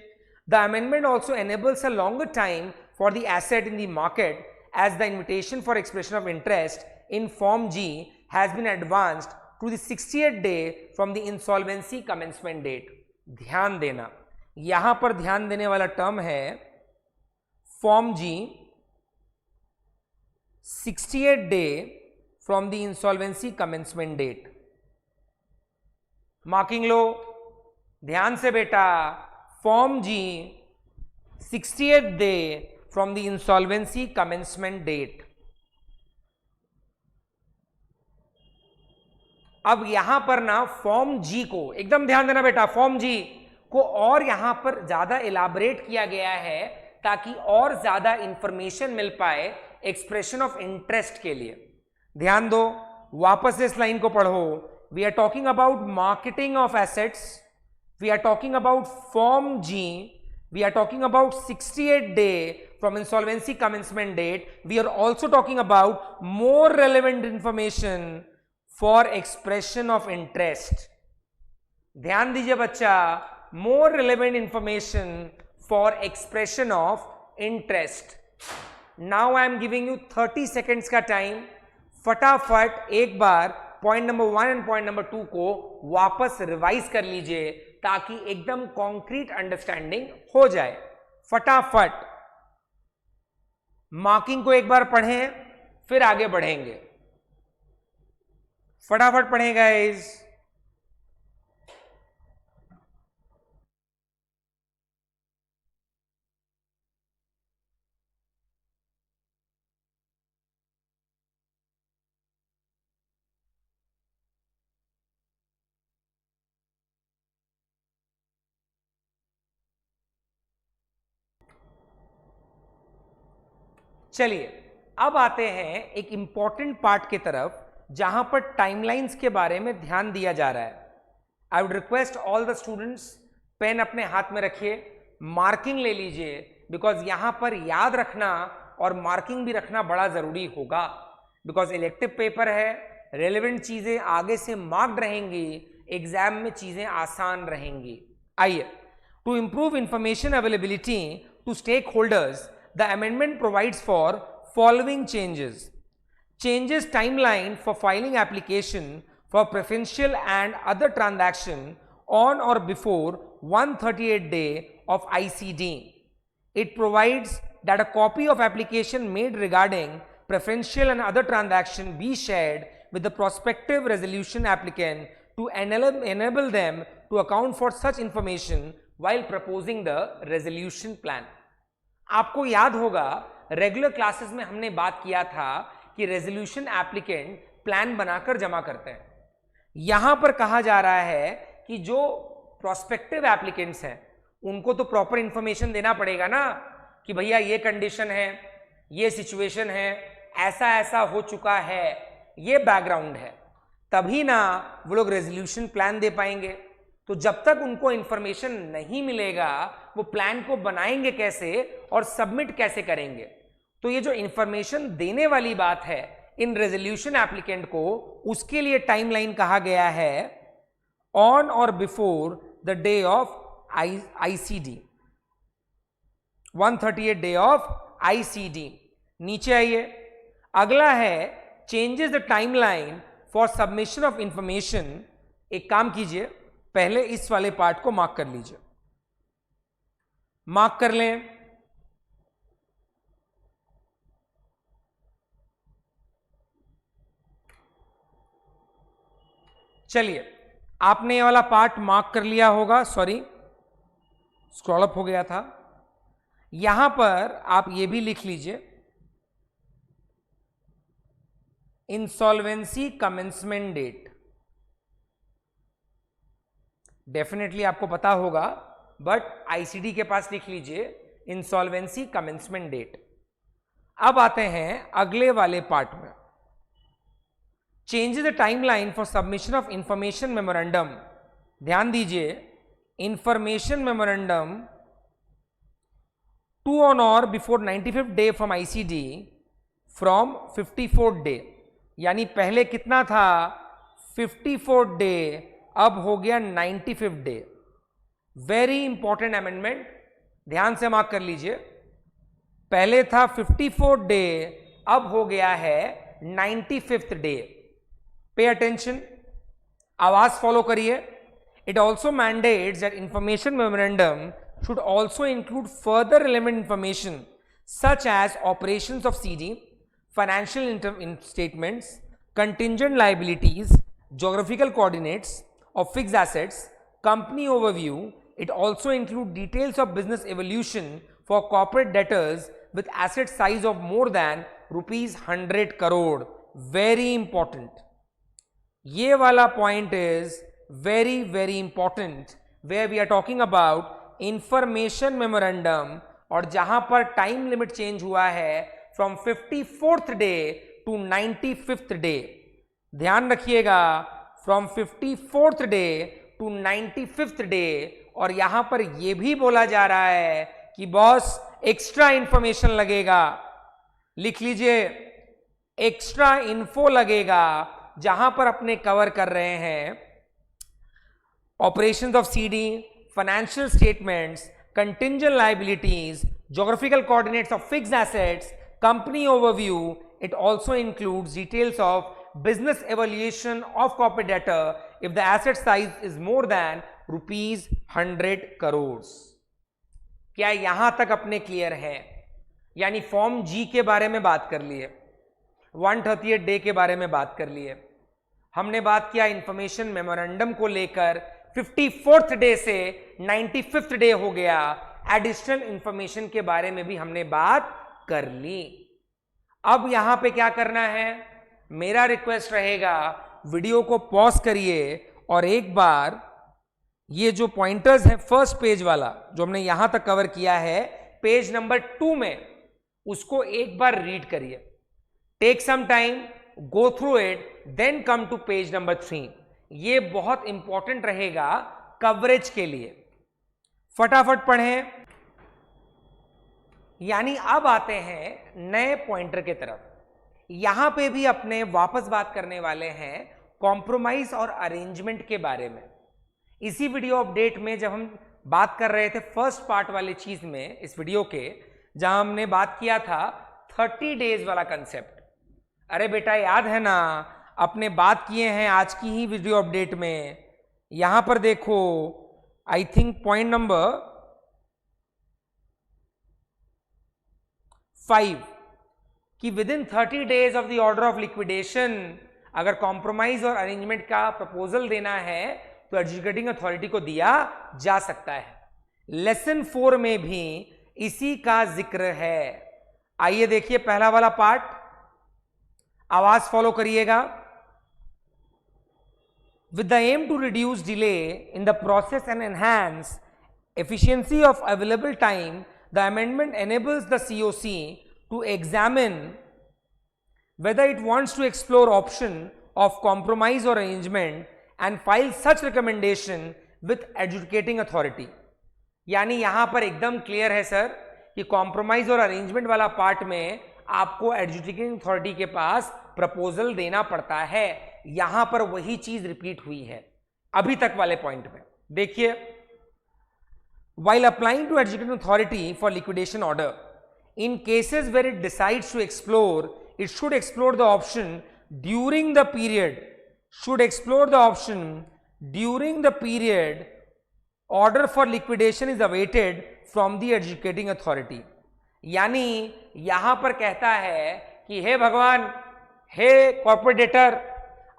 S1: the amendment also enables a longer time for the asset in the market as the invitation for expression of interest in Form G has been advanced to the 68th day from the insolvency commencement date। ध्यान देना, यहां पर ध्यान देने वाला term है Form G 68th day from the insolvency commencement date। Marking लो, ध्यान से बेटा, form G 68th day from the insolvency commencement date. अब यहां पर ना फॉर्म जी को एकदम ध्यान देना बेटा, फॉर्म जी को और यहां पर ज्यादा इलाबरेट किया गया है ताकि और ज्यादा इंफॉर्मेशन मिल पाए एक्सप्रेशन ऑफ इंटरेस्ट के लिए। ध्यान दो, वापस से इस लाइन को पढ़ो। We are talking about marketing of assets, we are talking about form G, we are talking about 68th day from insolvency commencement date. We are also talking about more relevant information for expression of interest. ध्यान दीजिए बच्चा, more relevant information for expression of interest. Now I am giving you 30 seconds का time. फटाफट एक बार point number 1 and point number 2 को वापस revise कर लीजिए ताकि एकदम कॉन्क्रीट अंडरस्टैंडिंग हो जाए। फटाफट मार्किंग को एक बार पढ़ें, फिर आगे बढ़ेंगे। फटाफट पढ़ें गाइस। चलिए अब आते हैं एक इंपॉर्टेंट पार्ट की तरफ जहां पर टाइमलाइंस के बारे में ध्यान दिया जा रहा है। I would request all the students, pen अपने हाथ में रखिए, मार्किंग ले लीजिए, बिकॉज यहां पर याद रखना और मार्किंग भी रखना बड़ा जरूरी होगा। बिकॉज इलेक्टिव पेपर है, रेलेवेंट चीजें आगे से मार्क्ड रहेंगी, एग्जाम में चीजें आसान रहेंगी। आइए, to improve information availability to stakeholders, the amendment provides for following changes. Changes timeline for filing application for preferential and other transaction on or before 138th day of ICD. It provides that a copy of application made regarding preferential and other transaction be shared with the prospective resolution applicant to enable them to account for such information while proposing the resolution plan. आपको याद होगा regular classes में हमने बात किया था कि resolution applicant plan बनाकर जमा करते हैं। यहां पर कहा जा रहा है कि जो प्रोस्पेक्टिव एप्लीकेंट्स हैं उनको तो प्रॉपर इंफॉर्मेशन देना पड़ेगा ना कि भैया ये कंडीशन है, ये सिचुएशन है, ऐसा ऐसा हो चुका है, ये बैकग्राउंड है, तभी ना वो लोग रेजोल्यूशन प्लान दे पाएंगे। तो जब तक उनको इंफॉर्मेशन नहीं मिलेगा वो प्लान को बनाएंगे कैसे और सबमिट कैसे करेंगे। तो ये जो इंफॉर्मेशन देने वाली बात है इन रेजोल्यूशन एप्लीकेंट को, उसके लिए टाइमलाइन कहा गया है ऑन और before the day of ICD, 138th day of ICD. नीचे आइए, अगला है changes the timeline for submission of information. एक काम कीजिए, पहले इस वाले पार्ट को मार्क कर लीजिए, मार्क कर लें। चलिए, आपने ये वाला पार्ट मार्क कर लिया होगा, सॉरी स्क्रॉल अप हो गया था। यहां पर आप ये भी लिख लीजिए, इंसॉल्वेंसी कमेंसमेंट डेट। डेफिनेटली आपको पता होगा, बट आईसीडी के पास लिख लीजिए इंसॉल्वेंसी कमेंसमेंट डेट। अब आते हैं अगले वाले पार्ट में, changes the timeline for submission of information memorandum. ध्यान दीजिए, इंफॉर्मेशन मेमोरेंडम टू ऑन और before 95th day from ICD from 54th day, यानी पहले कितना था 54th डे, अब हो गया 95th day. Very important amendment, ध्यान से मार्क कर लीजिए। पहले था 54th डे, अब हो गया है 95th डे। पे अटेंशन, आवाज फॉलो करिए। It also mandates that information memorandum should also include further relevant information such as operations of CD, financial statements, contingent liabilities, geographical coordinates of fixed assets, company overview, it also includes details of business evolution for corporate debtors with asset size of more than rupees 100 crore. Very important. ये वाला point is very very important where we are talking about information memorandum और जहां पर time limit change हुआ है from 54th day to 95th day. ध्यान रखिएगा, from 54th day to 95th day. और यहां पर यह भी बोला जा रहा है कि बॉस एक्स्ट्रा इंफॉर्मेशन लगेगा. लिख लीजिए, एक्स्ट्रा इन्फो लगेगा जहां पर अपने कवर कर रहे हैं operations of CD, financial statements, contingent liabilities, geographical coordinates of fixed assets, company overview. It also includes details of business evaluation of corporate debtor if the asset size is more than rupees 100 crores. क्या यहां तक अपने clear है? यानी form जी के बारे में बात कर लिए, 138 डे के बारे में बात कर लिए, हमने बात किया इंफॉर्मेशन मेमोरेंडम को लेकर 54th डे से 95th डे हो गया. एडिशनल इंफॉर्मेशन के बारे में भी हमने बात कर ली. अब यहां पे क्या करना है, मेरा रिक्वेस्ट रहेगा वीडियो को पॉज करिए और एक बार ये जो पॉइंटर्स है फर्स्ट पेज वाला जो हमने यहां तक कवर किया है पेज नंबर 2 में, उसको एक बार रीड करिए. Take some time, go through it, then come to page number 3. ये बहुत इंपॉर्टेंट रहेगा कवरेज के लिए. फटाफट पढ़ें. यानी अब आते हैं नए पॉइंटर के तरफ. यहां पे भी अपने वापस बात करने वाले हैं कॉम्प्रोमाइज और अरेंजमेंट के बारे में. इसी वीडियो अपडेट में जब हम बात कर रहे थे फर्स्ट पार्ट वाली चीज में इस वीडियो के, जहां हमने बात किया था 30 डेज वाला कंसेप्ट. अरे बेटा याद है ना, अपने बात किए हैं आज की ही वीडियो अपडेट में. यहां पर देखो, आई थिंक पॉइंट नंबर 5 कि with in 30 days of the order of liquidation अगर कॉम्प्रोमाइज और अरेंजमेंट का प्रपोजल देना है तो एडजुडिकेटिंग अथॉरिटी को दिया जा सकता है. लेसन 4 में भी इसी का जिक्र है. आइए देखिए पहला वाला पार्ट, आवाज फॉलो करिएगा. With the aim to reduce delay in the process and enhance efficiency of available time, the amendment enables the COC to examine whether it wants to explore option of compromise or arrangement and file such recommendation with adjudicating authority. यानी यहां पर एकदम clear है sir कि compromise और arrangement वाला part में आपको एडजुडिकेटिंग अथॉरिटी के पास प्रपोजल देना पड़ता है. यहां पर वही चीज रिपीट हुई है अभी तक वाले पॉइंट में. देखिए, while applying to adjudicating authority for liquidation order, in cases where it decides to explore, it should explore the option during the period, order for liquidation is awaited from the adjudicating authority. यानी यहां पर कहता है कि हे भगवान, हे corporate debtor,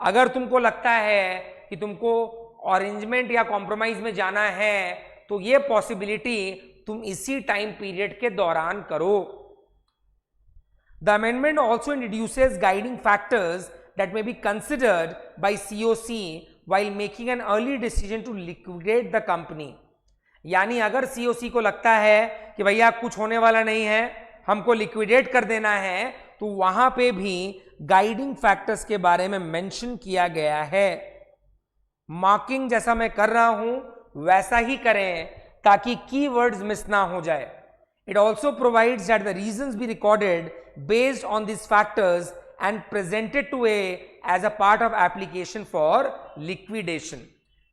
S1: अगर तुमको लगता है कि तुमको अरेंजमेंट या कॉम्प्रोमाइज में जाना है तो ये पॉसिबिलिटी तुम इसी टाइम पीरियड के दौरान करो. The amendment also introduces guiding factors that may be considered bye COC while making an early decision to liquidate the company. यानी अगर COC को लगता है कि भैया कुछ होने वाला नहीं है, हमको लिक्विडेट कर देना है, तो वहां पे भी गाइडिंग फैक्टर्स के बारे में मेंशन किया गया है. मार्किंग जैसा मैं कर रहा हूं वैसा ही करें ताकि कीवर्ड्स मिस ना हो जाए. It also provides that the reasons be recorded based on this factors and presented to as a part of application for liquidation.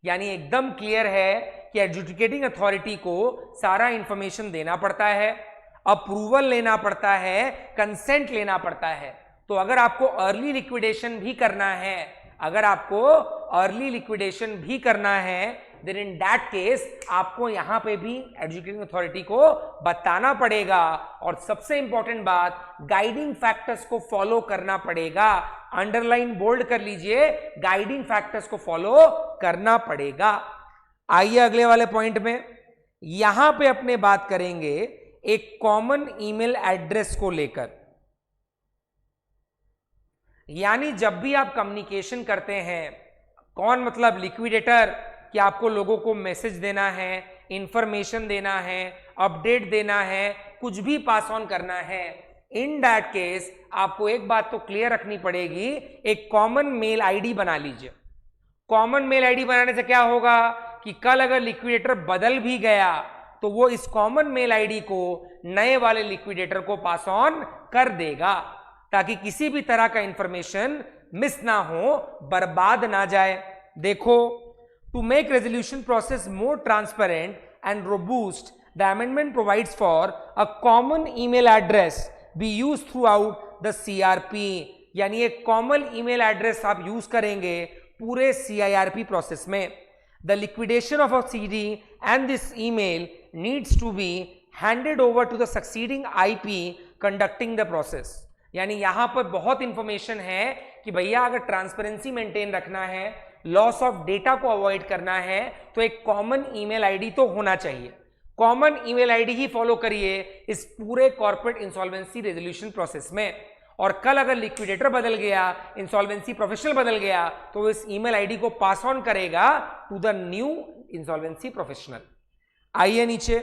S1: यानी एकदम क्लियर है कि एडजुडिकेटिंग अथॉरिटी को सारा इंफॉर्मेशन देना पड़ता है, अप्रूवल लेना पड़ता है, कंसेंट लेना पड़ता है. तो अगर आपको अर्ली लिक्विडेशन भी करना है, देन इन दैट केस आपको यहां पे भी एडजुडिकेटिंग अथॉरिटी को बताना पड़ेगा. और सबसे इंपॉर्टेंट बात, गाइडिंग फैक्टर्स को फॉलो करना पड़ेगा. अंडरलाइन बोल्ड कर लीजिए, गाइडिंग फैक्टर्स को फॉलो करना पड़ेगा. आइए अगले वाले पॉइंट में, यहां पे अपने बात करेंगे एक कॉमन ईमेल एड्रेस को लेकर। यानी जब भी आप कम्युनिकेशन करते हैं, कौन मतलब लिक्विडेटर, कि आपको लोगों को मैसेज देना है, इंफॉर्मेशन देना है, अपडेट देना है, कुछ भी पास ऑन करना है, इन दैट केस आपको एक बात तो क्लियर रखनी पड़ेगी, एक कॉमन मेल आईडी बना लीजिए। कॉमन मेल आईडी बनाने से क्या होगा कि कल अगर लिक्विडेटर बदल भी गया तो वो इस कॉमन मेल आईडी को नए वाले लिक्विडेटर को पास ऑन कर देगा, ताकि किसी भी तरह का इंफॉर्मेशन मिस ना हो, बर्बाद ना जाए। देखो, to make resolution process more transparent and robust, the amendment provides for a common email address be used throughout the CRP. यानी एक कॉमन ईमेल एड्रेस आप यूज करेंगे पूरे सीआईआरपी प्रोसेस में। The liquidation of a CD and this email needs to be handed over to the succeeding IP conducting the process. यानी यहां पर बहुत इंफॉर्मेशन है कि भैया अगर ट्रांसपेरेंसी मेंटेन रखना है, लॉस ऑफ डेटा को अवॉइड करना है, तो एक कॉमन ईमेल आईडी तो होना चाहिए। कॉमन ईमेल आईडी ही फॉलो करिए इस पूरे कॉर्पोरेट इंसॉल्वेंसी रेजोल्यूशन प्रोसेस में। और कल अगर लिक्विडेटर बदल गया, इंसॉल्वेंसी प्रोफेशनल बदल गया, तो इस ईमेल आईडी को पास ऑन करेगा to the new insolvency professional. आइए नीचे,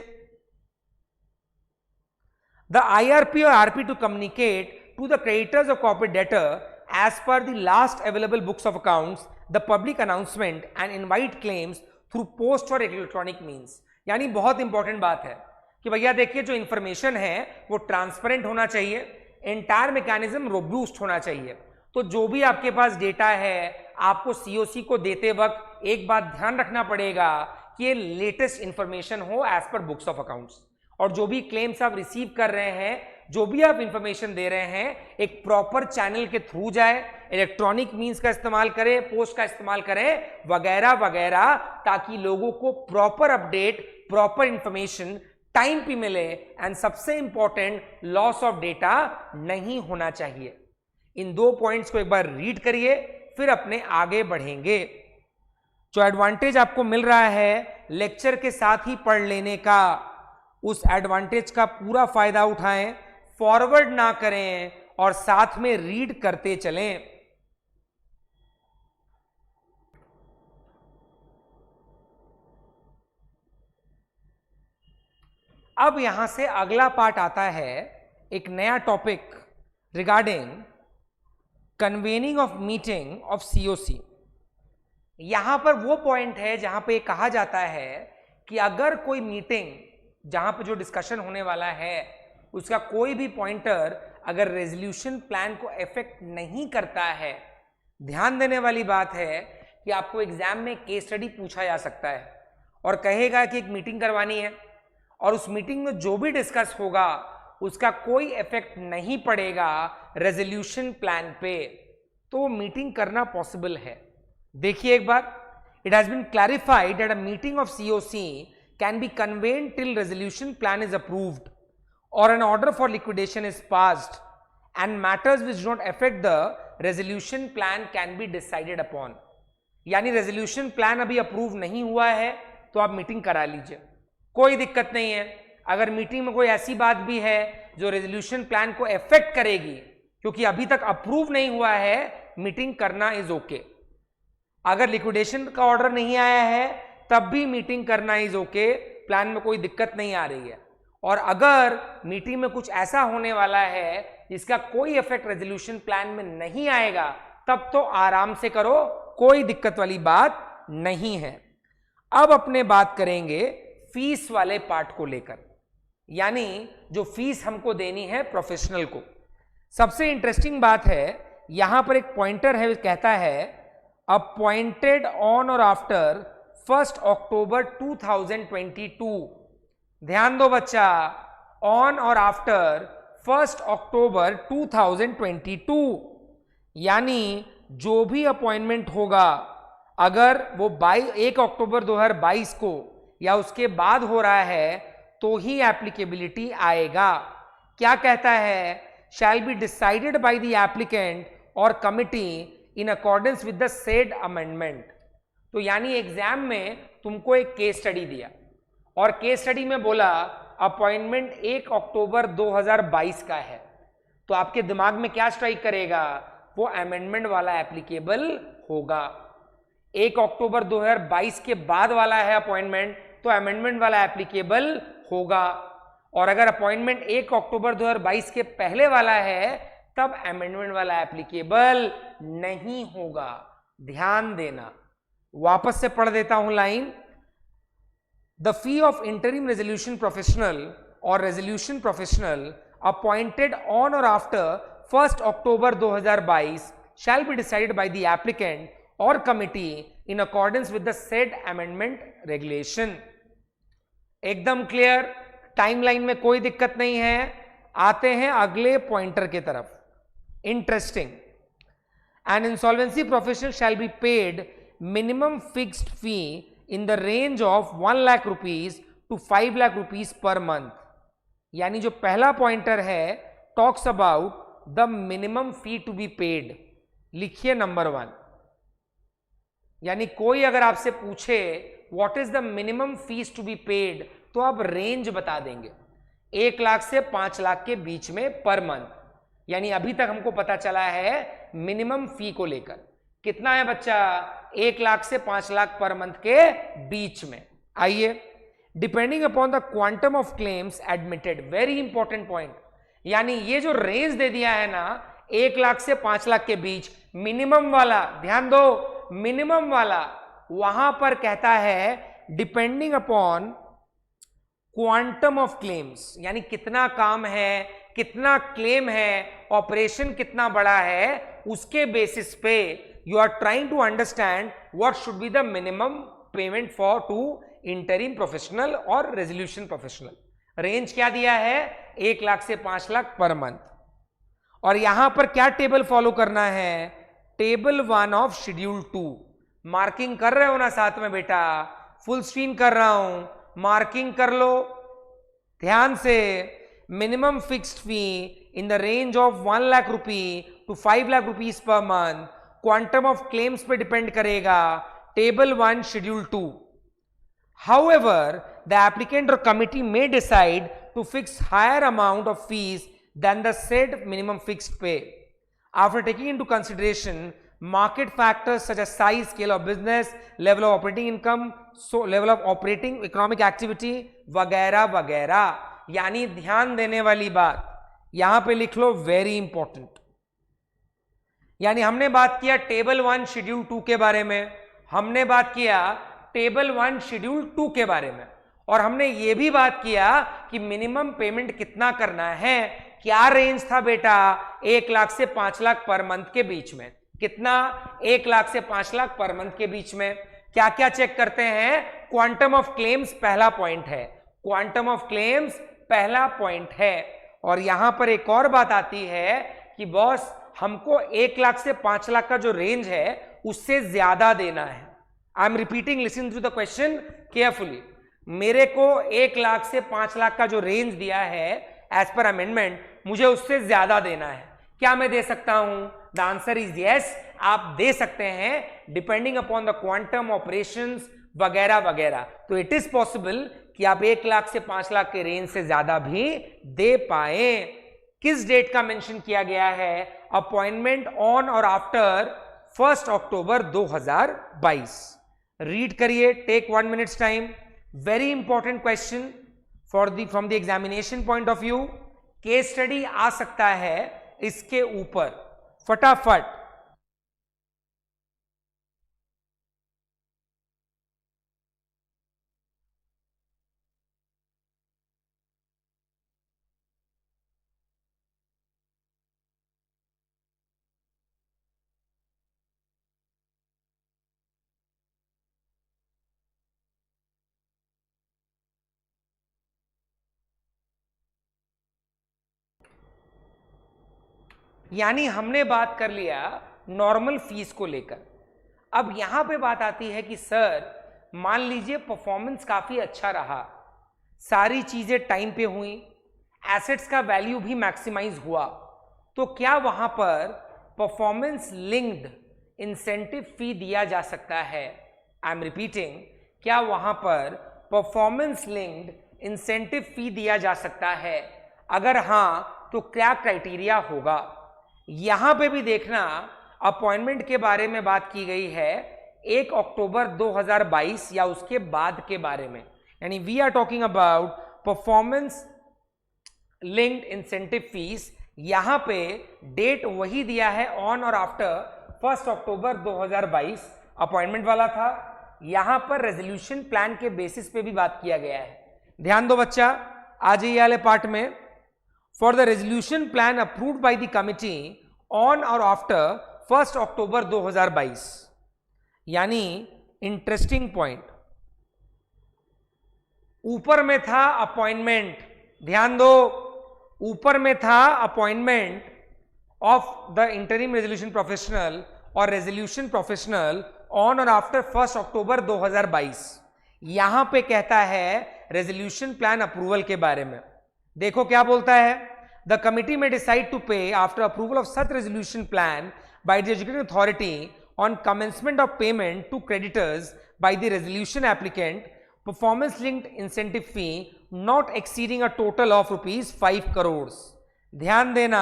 S1: द IRP or RP to communicate to the creditors of corporate debtor as per the last available books of accounts, the public announcement and invite claims through post or electronic means। यानी बहुत important बात है कि भैया देखिए, जो information है वो ट्रांसपेरेंट होना चाहिए, एंटायर मैकेनिज्म रोबूस्ट होना चाहिए। तो जो भी आपके पास डेटा है, आपको सीओसी को देते वक्त एक बात ध्यान रखना पड़ेगा कि ये लेटेस्ट इंफॉर्मेशन हो as per books of accounts. और जो भी क्लेम्स आप रिसीव कर रहे हैं, जो भी आप इंफॉर्मेशन दे रहे हैं, एक प्रॉपर चैनल के थ्रू जाए, इलेक्ट्रॉनिक मींस का इस्तेमाल करें, पोस्ट का इस्तेमाल करें, वगैरह वगैरह, ताकि लोगों को proper update, proper information time पे मिले। एंड सबसे इंपॉर्टेंट, लॉस ऑफ डेटा नहीं होना चाहिए। इन दो पॉइंट्स को एक बार रीड करिए, फिर अपने आगे बढ़ेंगे। जो एडवांटेज आपको मिल रहा है लेक्चर के साथ ही पढ़ लेने का, उस एडवांटेज का पूरा फायदा उठाएं, फॉरवर्ड ना करें और साथ में रीड करते चलें। अब यहां से अगला पार्ट आता है, एक नया topic regarding convening of meeting of COC. यहां पर वो पॉइंट है जहां पे कहा जाता है कि अगर कोई मीटिंग, जहां पे जो डिस्कशन होने वाला है, उसका कोई भी पॉइंटर अगर रेजोल्यूशन प्लान को इफेक्ट नहीं करता है, ध्यान देने वाली बात है कि आपको एग्जाम में केस स्टडी पूछा जा सकता है और कहेगा कि एक मीटिंग करवानी है और उस मीटिंग में जो भी डिस्कस होगा उसका कोई इफेक्ट नहीं पड़ेगा रेजोल्यूशन प्लान पे, तो मीटिंग करना पॉसिबल है। देखिए एक बार, it has been clarified that a meeting of COC can be convened till resolution plan is approved or an order for liquidation is passed, and matters which do not affect the resolution plan can be decided upon। यानी resolution plan अभी approve नहीं हुआ है तो आप meeting करा लीजिए, कोई दिक्कत नहीं है। अगर मीटिंग में कोई ऐसी बात भी है जो रेजोल्यूशन प्लान को अफेक्ट करेगी, क्योंकि अभी तक अप्रूव नहीं हुआ है, मीटिंग करना इज ओके। अगर लिक्विडेशन का ऑर्डर नहीं आया है तब भी मीटिंग करना इज ओके, प्लान में कोई दिक्कत नहीं आ रही है। और अगर मीटिंग में कुछ ऐसा होने वाला है जिसका कोई इफेक्ट रेजोल्यूशन प्लान में नहीं आएगा, तब तो आराम से करो, कोई दिक्कत वाली बात नहीं है। अब अपने बात करेंगे फीस वाले पार्ट को लेकर, यानी जो फीस हमको देनी है प्रोफेशनल को। सबसे इंटरेस्टिंग बात है, यहां पर एक पॉइंटर है, कहता है अपॉइंटेड ऑन और आफ्टर 1 अक्टूबर 2022। ध्यान दो बच्चा, ऑन और आफ्टर 1 अक्टूबर 2022, यानी जो भी अपॉइंटमेंट होगा, अगर वो 1 अक्टूबर 2022 को या उसके बाद हो रहा है तो ही एप्लीकेबिलिटी आएगा। क्या कहता है, shall be decided by the applicant और committee in accordance with the said amendment. तो यानी एग्जाम में तुमको एक केस स्टडी दिया और केस स्टडी में बोला अपॉइंटमेंट 1 अक्टूबर 2022 का है, तो आपके दिमाग में क्या स्ट्राइक करेगा? वो अमेंडमेंट वाला एप्लीकेबल होगा। 1 अक्टूबर 2022 के बाद वाला है अपॉइंटमेंट, तो अमेंडमेंट वाला एप्लीकेबल होगा। और अगर अपॉइंटमेंट 1 अक्टूबर 2022 के पहले वाला है तब अमेंडमेंट वाला एप्लीकेबल नहीं होगा। ध्यान देना। वापस से पढ़ देता हूं line. The fee of interim resolution professional और रेजोल्यूशन प्रोफेशनल अपॉइंटेड ऑन और after 1 October 2022 shall be decided by the applicant or committee in accordance with the said amendment regulation। एकदम क्लियर, टाइमलाइन में कोई दिक्कत नहीं है। आते हैं अगले पॉइंटर के तरफ। Interesting. An insolvency professional shall be paid minimum fixed fee in the range of 1 lakh rupees to 5 lakh rupees per month. यानी जो पहला पॉइंटर है talks about the minimum fee to be paid. लिखिए नंबर 1। यानी कोई अगर आपसे पूछे what is the minimum fees to be paid, तो आप रेंज बता देंगे 1 लाख से 5 लाख के बीच में पर मंथ। यानी अभी तक हमको पता चला है मिनिमम फी को लेकर कितना है बच्चा? 1 लाख से 5 लाख पर मंथ के बीच में। आइए, depending upon the quantum of claims admitted. Very important point. यानी ये जो रेंज दे दिया है ना 1 लाख से 5 लाख के बीच, मिनिमम वाला, ध्यान दो, मिनिमम वाला वहां पर कहता है depending upon quantum of claims. यानी कितना काम है, कितना क्लेम है, ऑपरेशन कितना बड़ा है, उसके बेसिस पे you are trying to understand what should be the minimum payment for to interim professional और रेजोल्यूशन प्रोफेशनल। रेंज क्या दिया है? 1 लाख से 5 लाख पर मंथ। और यहां पर क्या टेबल फॉलो करना है? Table 1 of schedule 2। मार्किंग कर रहे हो ना साथ में बेटा? फुल स्क्रीन कर रहा हूं, मार्किंग कर लो ध्यान से। Minimum fixed fee in the range of 1 lakh rupee to 5 lakh rupees per month. Quantum of claims पे डिपेंड करेगा। Table 1 schedule 2। However the applicant और committee may decide to fix higher amount of fees than the said minimum fixed pay after taking into consideration market factors such as size, scale of business, level of operating income, so level of operating economic activity वगैरह वगैरह। यानी ध्यान देने वाली बात यहां पे लिख लो, वेरी इंपॉर्टेंट। यानी हमने बात किया टेबल 1 शेड्यूल 2 के बारे में, हमने बात किया टेबल 1 शेड्यूल 2 के बारे में, और हमने ये भी बात किया कि मिनिमम पेमेंट कितना करना है। क्या रेंज था बेटा? 1 लाख से 5 लाख पर मंथ के बीच में। कितना? 1 लाख से 5 लाख पर मंथ के बीच में। क्या क्या चेक करते हैं? क्वांटम ऑफ क्लेम्स पहला पॉइंट है, क्वांटम ऑफ क्लेम्स पहला पॉइंट है। और यहां पर एक और बात आती है कि बॉस हमको 1 लाख से 5 लाख का जो रेंज है उससे ज्यादा देना है। I am repeating, listen to the question carefully. मेरे को 1 लाख से 5 लाख का जो रेंज दिया है एज पर अमेंडमेंट, मुझे उससे ज्यादा देना है। क्या मैं दे सकता हूं? द आंसर इज यस, आप दे सकते हैं depending upon the quantum operations वगैरह वगैरह। तो इट इज पॉसिबल कि आप 1 लाख से 5 लाख के रेंज से ज्यादा भी दे पाए। किस डेट का मेंशन किया गया है? अपॉइंटमेंट ऑन और आफ्टर 1 अक्टूबर 2022। रीड करिए, take 1 minutes time. Very important question from the examination point of view. Case study आ सकता है इसके ऊपर, फटाफट। यानी हमने बात कर लिया नॉर्मल फीस को लेकर। अब यहां पे बात आती है कि सर मान लीजिए परफॉर्मेंस काफी अच्छा रहा, सारी चीजें टाइम पे हुई, एसेट्स का वैल्यू भी मैक्सिमाइज हुआ, तो क्या वहां पर परफॉर्मेंस लिंक्ड इंसेंटिव फी दिया जा सकता है? आई एम रिपीटिंग, क्या वहां पर परफॉर्मेंस लिंक्ड इंसेंटिव फी दिया जा सकता है? अगर हाँ तो क्या क्राइटेरिया होगा? यहां पे भी देखना, अपॉइंटमेंट के बारे में बात की गई है 1 अक्टूबर 2022 या उसके बाद के बारे में, यानी we are talking about performance linked incentive fees. यहां पे डेट वही दिया है ऑन और आफ्टर 1 अक्टूबर 2022, अपॉइंटमेंट वाला था। यहां पर रेजोल्यूशन प्लान के बेसिस पे भी बात किया गया है। ध्यान दो बच्चा, आज ये वाले पार्ट में, for the resolution plan approved by the committee on और आफ्टर 1 अक्टूबर 2022, यानी इंटरेस्टिंग पॉइंट, ऊपर में था अपॉइंटमेंट, ध्यान दो, ऊपर में था appointment of the interim resolution professional और रेजोल्यूशन प्रोफेशनल ऑन और आफ्टर 1 अक्टूबर 2022। यहां पे कहता है रेजोल्यूशन प्लान अप्रूवल के बारे में। देखो क्या बोलता है, the committee may decide to pay after approval of such resolution plan by the educating authority on commencement of payment to creditors by the resolution applicant performance linked incentive fee not exceeding a total of ₹5 crore. ध्यान देना,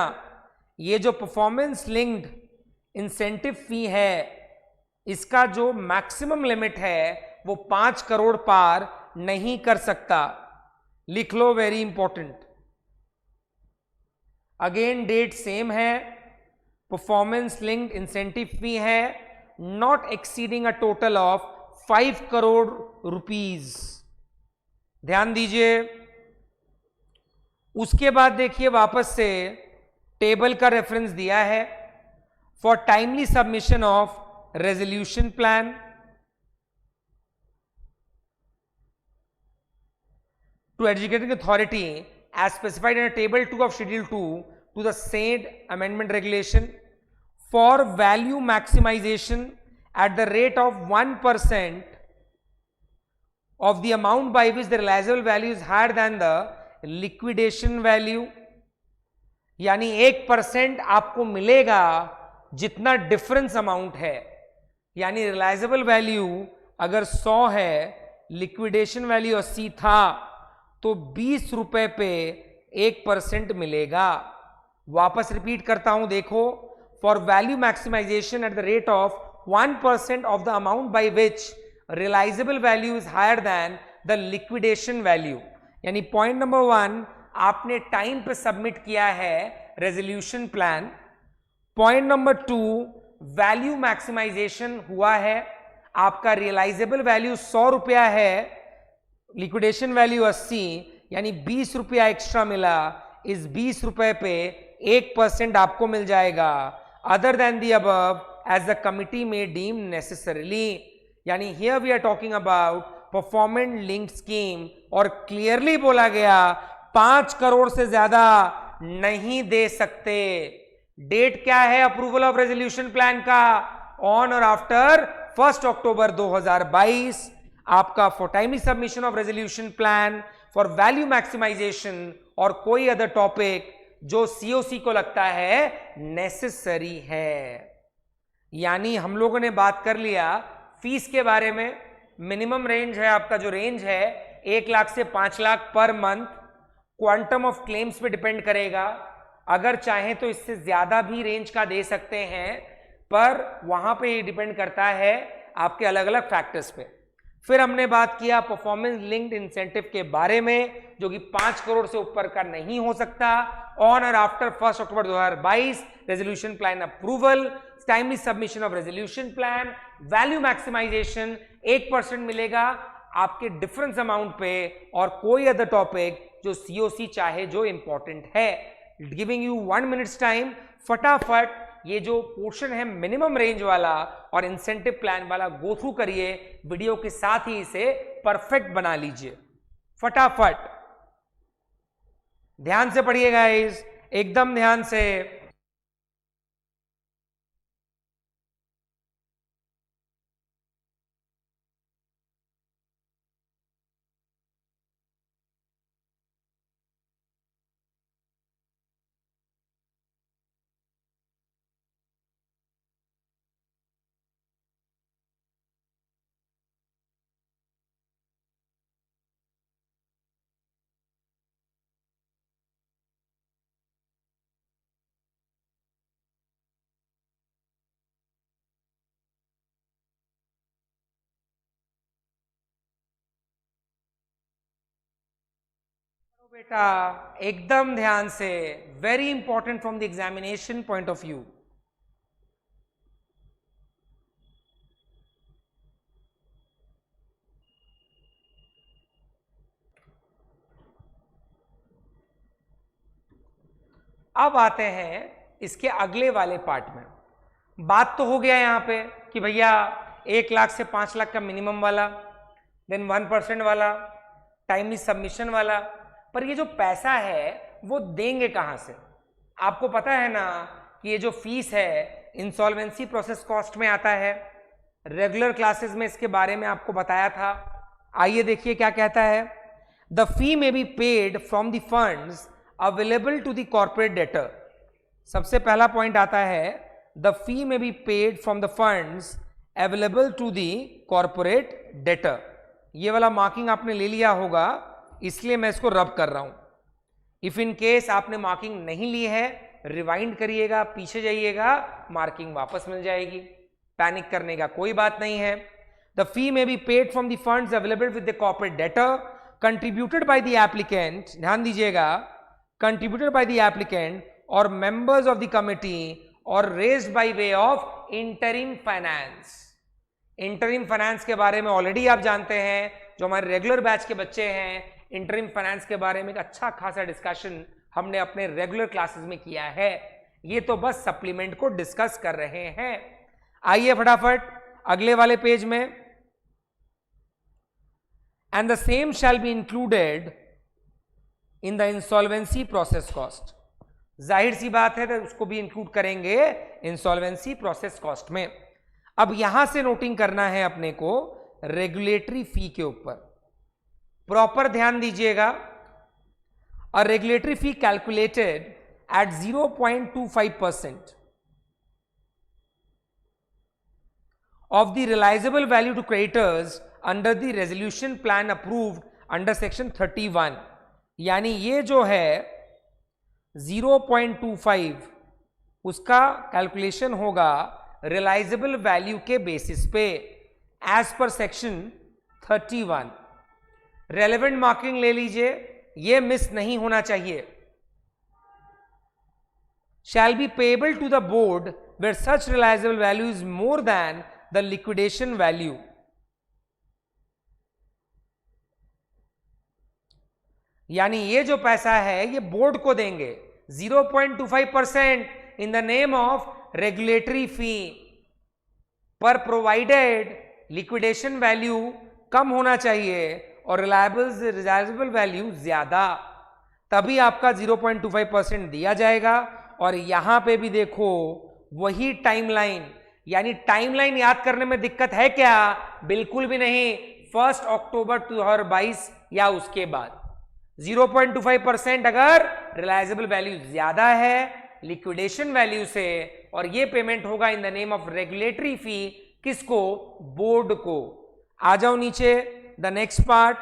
S1: ये जो performance linked incentive fee है, इसका जो maximum limit है वो 5 करोड़ पार नहीं कर सकता। लिख लो, very important. Again date same है, परफॉर्मेंस लिंक्ड इंसेंटिव फी है, not exceeding a total of 5 crore rupees. ध्यान दीजिए। उसके बाद देखिए वापस से टेबल का रेफरेंस दिया है, for timely submission of resolution plan to educating authority as specified in table 2 of schedule 2 to the said amendment regulation for value maximization at the rate of 1% of the amount by which the realizable value is higher than the liquidation value, यानी 1% आपको मिलेगा जितना difference amount है, यानी रिलायजेबल value अगर 100 है, liquidation value 80 था, तो 20 रुपए पे 1% मिलेगा। वापस रिपीट करता हूं, देखो, for value maximisation at the rate of 1% of the amount by which realisable value is higher than the liquidation value, यानी पॉइंट नंबर 1, आपने टाइम पे सबमिट किया है resolution plan. Point number 2, value maximisation हुआ है, आपका रियलाइजेबल वैल्यू 100 रुपया है, लिक्विडेशन वैल्यू 80, यानी 20 रुपया एक्स्ट्रा मिला। इस 20 रुपए पे 1% आपको मिल जाएगा, other than the above as the committee may deem necessarily, यानी here we are talking about performance linked scheme, और क्लियरली बोला गया 5 करोड़ से ज्यादा नहीं दे सकते। डेट क्या है अप्रूवल ऑफ रेजोल्यूशन प्लान का? ऑन और आफ्टर 1 अक्टूबर 2022। आपका for timely submission of resolution plan for value maximisation और कोई अदर टॉपिक जो सीओसी को लगता है नेसेसरी है। यानी हम लोगों ने बात कर लिया फीस के बारे में। मिनिमम रेंज है आपका, जो रेंज है 1 लाख से 5 लाख पर मंथ, क्वांटम ऑफ क्लेम्स पे डिपेंड करेगा। अगर चाहें तो इससे ज्यादा भी रेंज का दे सकते हैं, पर वहां पे ये डिपेंड करता है आपके अलग अलग फैक्टर्स पे। फिर हमने बात किया परफॉर्मेंस लिंक्ड इंसेंटिव के बारे में, जो कि 5 करोड़ से ऊपर का नहीं हो सकता। ऑन और after 1 October 2022 resolution plan approval, timely submission of resolution plan, value maximisation 1% मिलेगा आपके डिफरेंस अमाउंट पे, और कोई अदर टॉपिक जो सीओसी चाहे जो इंपॉर्टेंट है। गिविंग यू 1 मिनट्स टाइम, फटाफट ये जो पोर्शन है मिनिमम रेंज वाला और इंसेंटिव प्लान वाला गो थ्रू करिए, वीडियो के साथ ही इसे परफेक्ट बना लीजिए। फटाफट ध्यान से पढ़िए गाइस, एकदम ध्यान से। बेटा एकदम ध्यान से, very important from the examination point of view. अब आते हैं इसके अगले वाले पार्ट में। बात तो हो गया यहां पे कि भैया 1 लाख से 5 लाख का मिनिमम वाला, देन 1% वाला, टाइमली सबमिशन वाला, पर ये जो पैसा है वो देंगे कहां से? आपको पता है ना कि ये जो फीस है इंसॉल्वेंसी प्रोसेस कॉस्ट में आता है। रेगुलर क्लासेस में इसके बारे में आपको बताया था। आइए देखिए क्या कहता है। The fee may be paid from the funds available to the corporate debtor. सबसे पहला पॉइंट आता है the fee may be paid from the funds available to the corporate debtor. ये वाला मार्किंग आपने ले लिया होगा, इसलिए मैं इसको रब कर रहा हूं। इफ इन केस आपने मार्किंग नहीं ली है, रिवाइंड करिएगा, पीछे जाइएगा, मार्किंग वापस मिल जाएगी। पैनिक करने का कोई बात नहीं है। The fee may be paid from the funds available with the corporate debtor contributed bye the applicant, ध्यान दीजिएगा, कंट्रीब्यूटेड बाय द एप्लीकेंट और मेंबर्स ऑफ द कमिटी और raised by way of interim finance. Interim finance के बारे में already आप जानते हैं, जो हमारे रेगुलर बैच के बच्चे हैं, इंटरिम फाइनेंस के बारे में एक अच्छा खासा डिस्कशन हमने अपने रेगुलर क्लासेस में किया है। ये तो बस सप्लीमेंट को डिस्कस कर रहे हैं। आइए फटाफट अगले वाले पेज में। And the same shall be included in the insolvency process cost. जाहिर सी बात है तो उसको भी इंक्लूड करेंगे इंसॉल्वेंसी प्रोसेस कॉस्ट में। अब यहां से नोटिंग करना है अपने को रेगुलेटरी फी के ऊपर, प्रॉपर ध्यान दीजिएगा। अ regulatory fee calculated eight 0.25% of the realizable value to creditors under the resolution plan approved under section 31। यानी ये जो है 0.25 उसका कैलकुलेशन होगा रिलाइजेबल वैल्यू के बेसिस पे as per section 31। Relevant marking ले लीजिए, ये मिस नहीं होना चाहिए। Shall be payable to the board where such realisable value is more than the liquidation value. यानी ये जो पैसा है ये बोर्ड को देंगे 0.25% in the name of regulatory fee, पर प्रोवाइडेड लिक्विडेशन वैल्यू कम होना चाहिए और रिलायबल वैल्यू ज्यादा, तभी आपका 0.25% दिया जाएगा। और यहां पे भी देखो वही टाइमलाइन, यानी टाइमलाइन याद करने में दिक्कत है क्या? बिल्कुल भी नहीं। 1 अक्टूबर 2022 या उसके बाद 0.25% अगर रिलायजेबल वैल्यू ज्यादा है लिक्विडेशन वैल्यू से, और ये पेमेंट होगा in the name of regulatory fee, किसको? बोर्ड को। आ जाओ नीचे, the next part,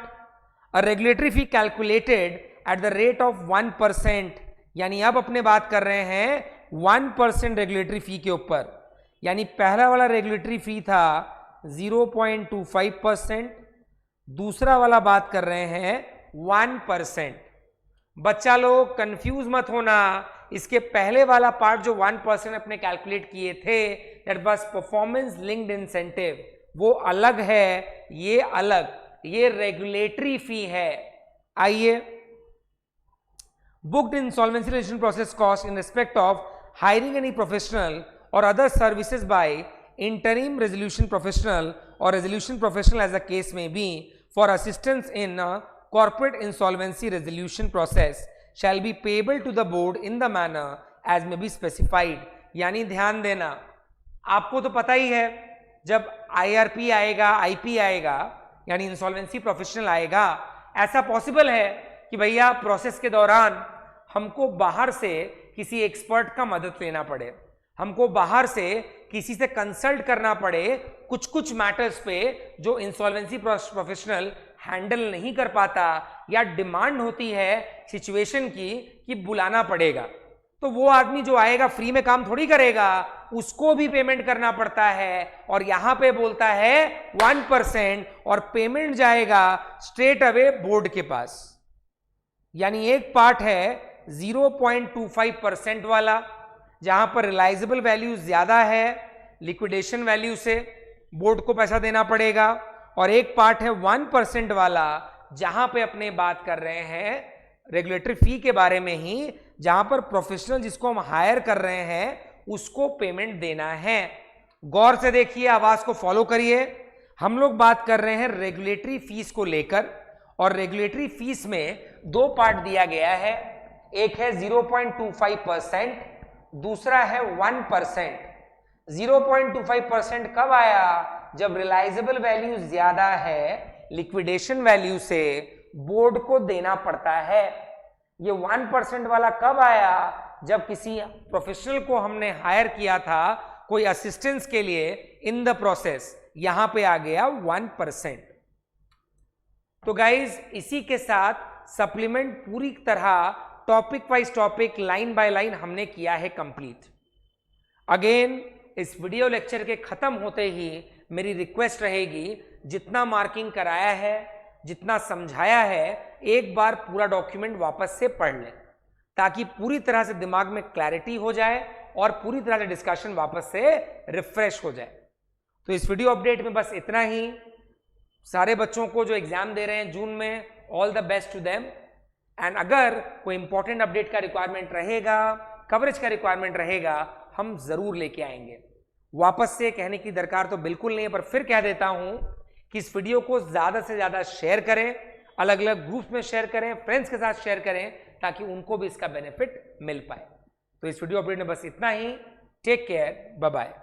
S1: a regulatory fee calculated at the rate of 1%। यानी अब अपने बात कर रहे हैं 1% रेगुलेटरी फी के ऊपर। यानी पहला वाला रेगुलेटरी फी था 0.25%, दूसरा वाला बात कर रहे हैं 1%। बच्चा लोग कंफ्यूज मत होना, इसके पहले वाला पार्ट जो 1% अपने कैलकुलेट किए थे that was performance linked incentive, वो अलग है, ये अलग, ये रेगुलेटरी फी है। आइए, booked insolvency resolution process cost in respect of hiring any professional or other services by interim resolution professional or resolution professional as the case may be for assistance in a corporate insolvency resolution process shall be payable to the board in the manner as may be specified। यानी ध्यान देना, आपको तो पता ही है जब IRP आएगा, IP आएगा, यानी इंसॉल्वेंसी प्रोफेशनल आएगा, ऐसा पॉसिबल है कि भैया प्रोसेस के दौरान हमको बाहर से किसी एक्सपर्ट का मदद लेना पड़े, हमको बाहर से किसी से कंसल्ट करना पड़े कुछ कुछ मैटर्स पे जो इंसॉल्वेंसी प्रोफेशनल हैंडल नहीं कर पाता, या डिमांड होती है सिचुएशन की कि बुलाना पड़ेगा, तो वो आदमी जो आएगा फ्री में काम थोड़ी करेगा, उसको भी पेमेंट करना पड़ता है। और यहां पे बोलता है 1% और पेमेंट जाएगा स्ट्रेट अवे बोर्ड के पास। यानी एक पार्ट है 0.25% वाला जहां पर रिलाइजेबल वैल्यू ज्यादा है लिक्विडेशन वैल्यू से, बोर्ड को पैसा देना पड़ेगा, और एक पार्ट है 1% वाला जहां पे अपने बात कर रहे हैं रेगुलेटरी फी के बारे में ही, जहां पर प्रोफेशनल जिसको हम हायर कर रहे हैं उसको पेमेंट देना है। गौर से देखिए, आवाज को फॉलो करिए। हम लोग बात कर रहे हैं रेगुलेटरी फीस को लेकर, और रेगुलेटरी फीस में दो पार्ट दिया गया है, एक है 0.25%, दूसरा है 1%। 0.25% कब आया? जब रिलाइजेबल वैल्यू ज्यादा है लिक्विडेशन वैल्यू से, बोर्ड को देना पड़ता है। ये 1% वाला कब आया? जब किसी प्रोफेशनल को हमने हायर किया था कोई असिस्टेंस के लिए इन द प्रोसेस, यहां पे आ गया 1%। तो गाइज इसी के साथ सप्लीमेंट पूरी तरह topic wise topic line by line हमने किया है कंप्लीट। अगेन इस वीडियो लेक्चर के खत्म होते ही मेरी रिक्वेस्ट रहेगी, जितना मार्किंग कराया है, जितना समझाया है, एक बार पूरा डॉक्यूमेंट वापस से पढ़ लें ताकि पूरी तरह से दिमाग में क्लैरिटी हो जाए और पूरी तरह से डिस्कशन वापस से रिफ्रेश हो जाए। तो इस वीडियो अपडेट में बस इतना ही। सारे बच्चों को जो एग्जाम दे रहे हैं जून में, all the best to them. And अगर कोई इंपॉर्टेंट अपडेट का रिक्वायरमेंट रहेगा, कवरेज का रिक्वायरमेंट रहेगा, हम जरूर लेके आएंगे। वापस से कहने की दरकार तो बिल्कुल नहीं है, पर फिर कह देता हूं कि इस वीडियो को ज्यादा से ज्यादा शेयर करें, अलग अलग ग्रुप्स में शेयर करें, फ्रेंड्स के साथ शेयर करें ताकि उनको भी इसका बेनिफिट मिल पाए। तो इस वीडियो अपडेट में बस इतना ही। Take care, bye bye.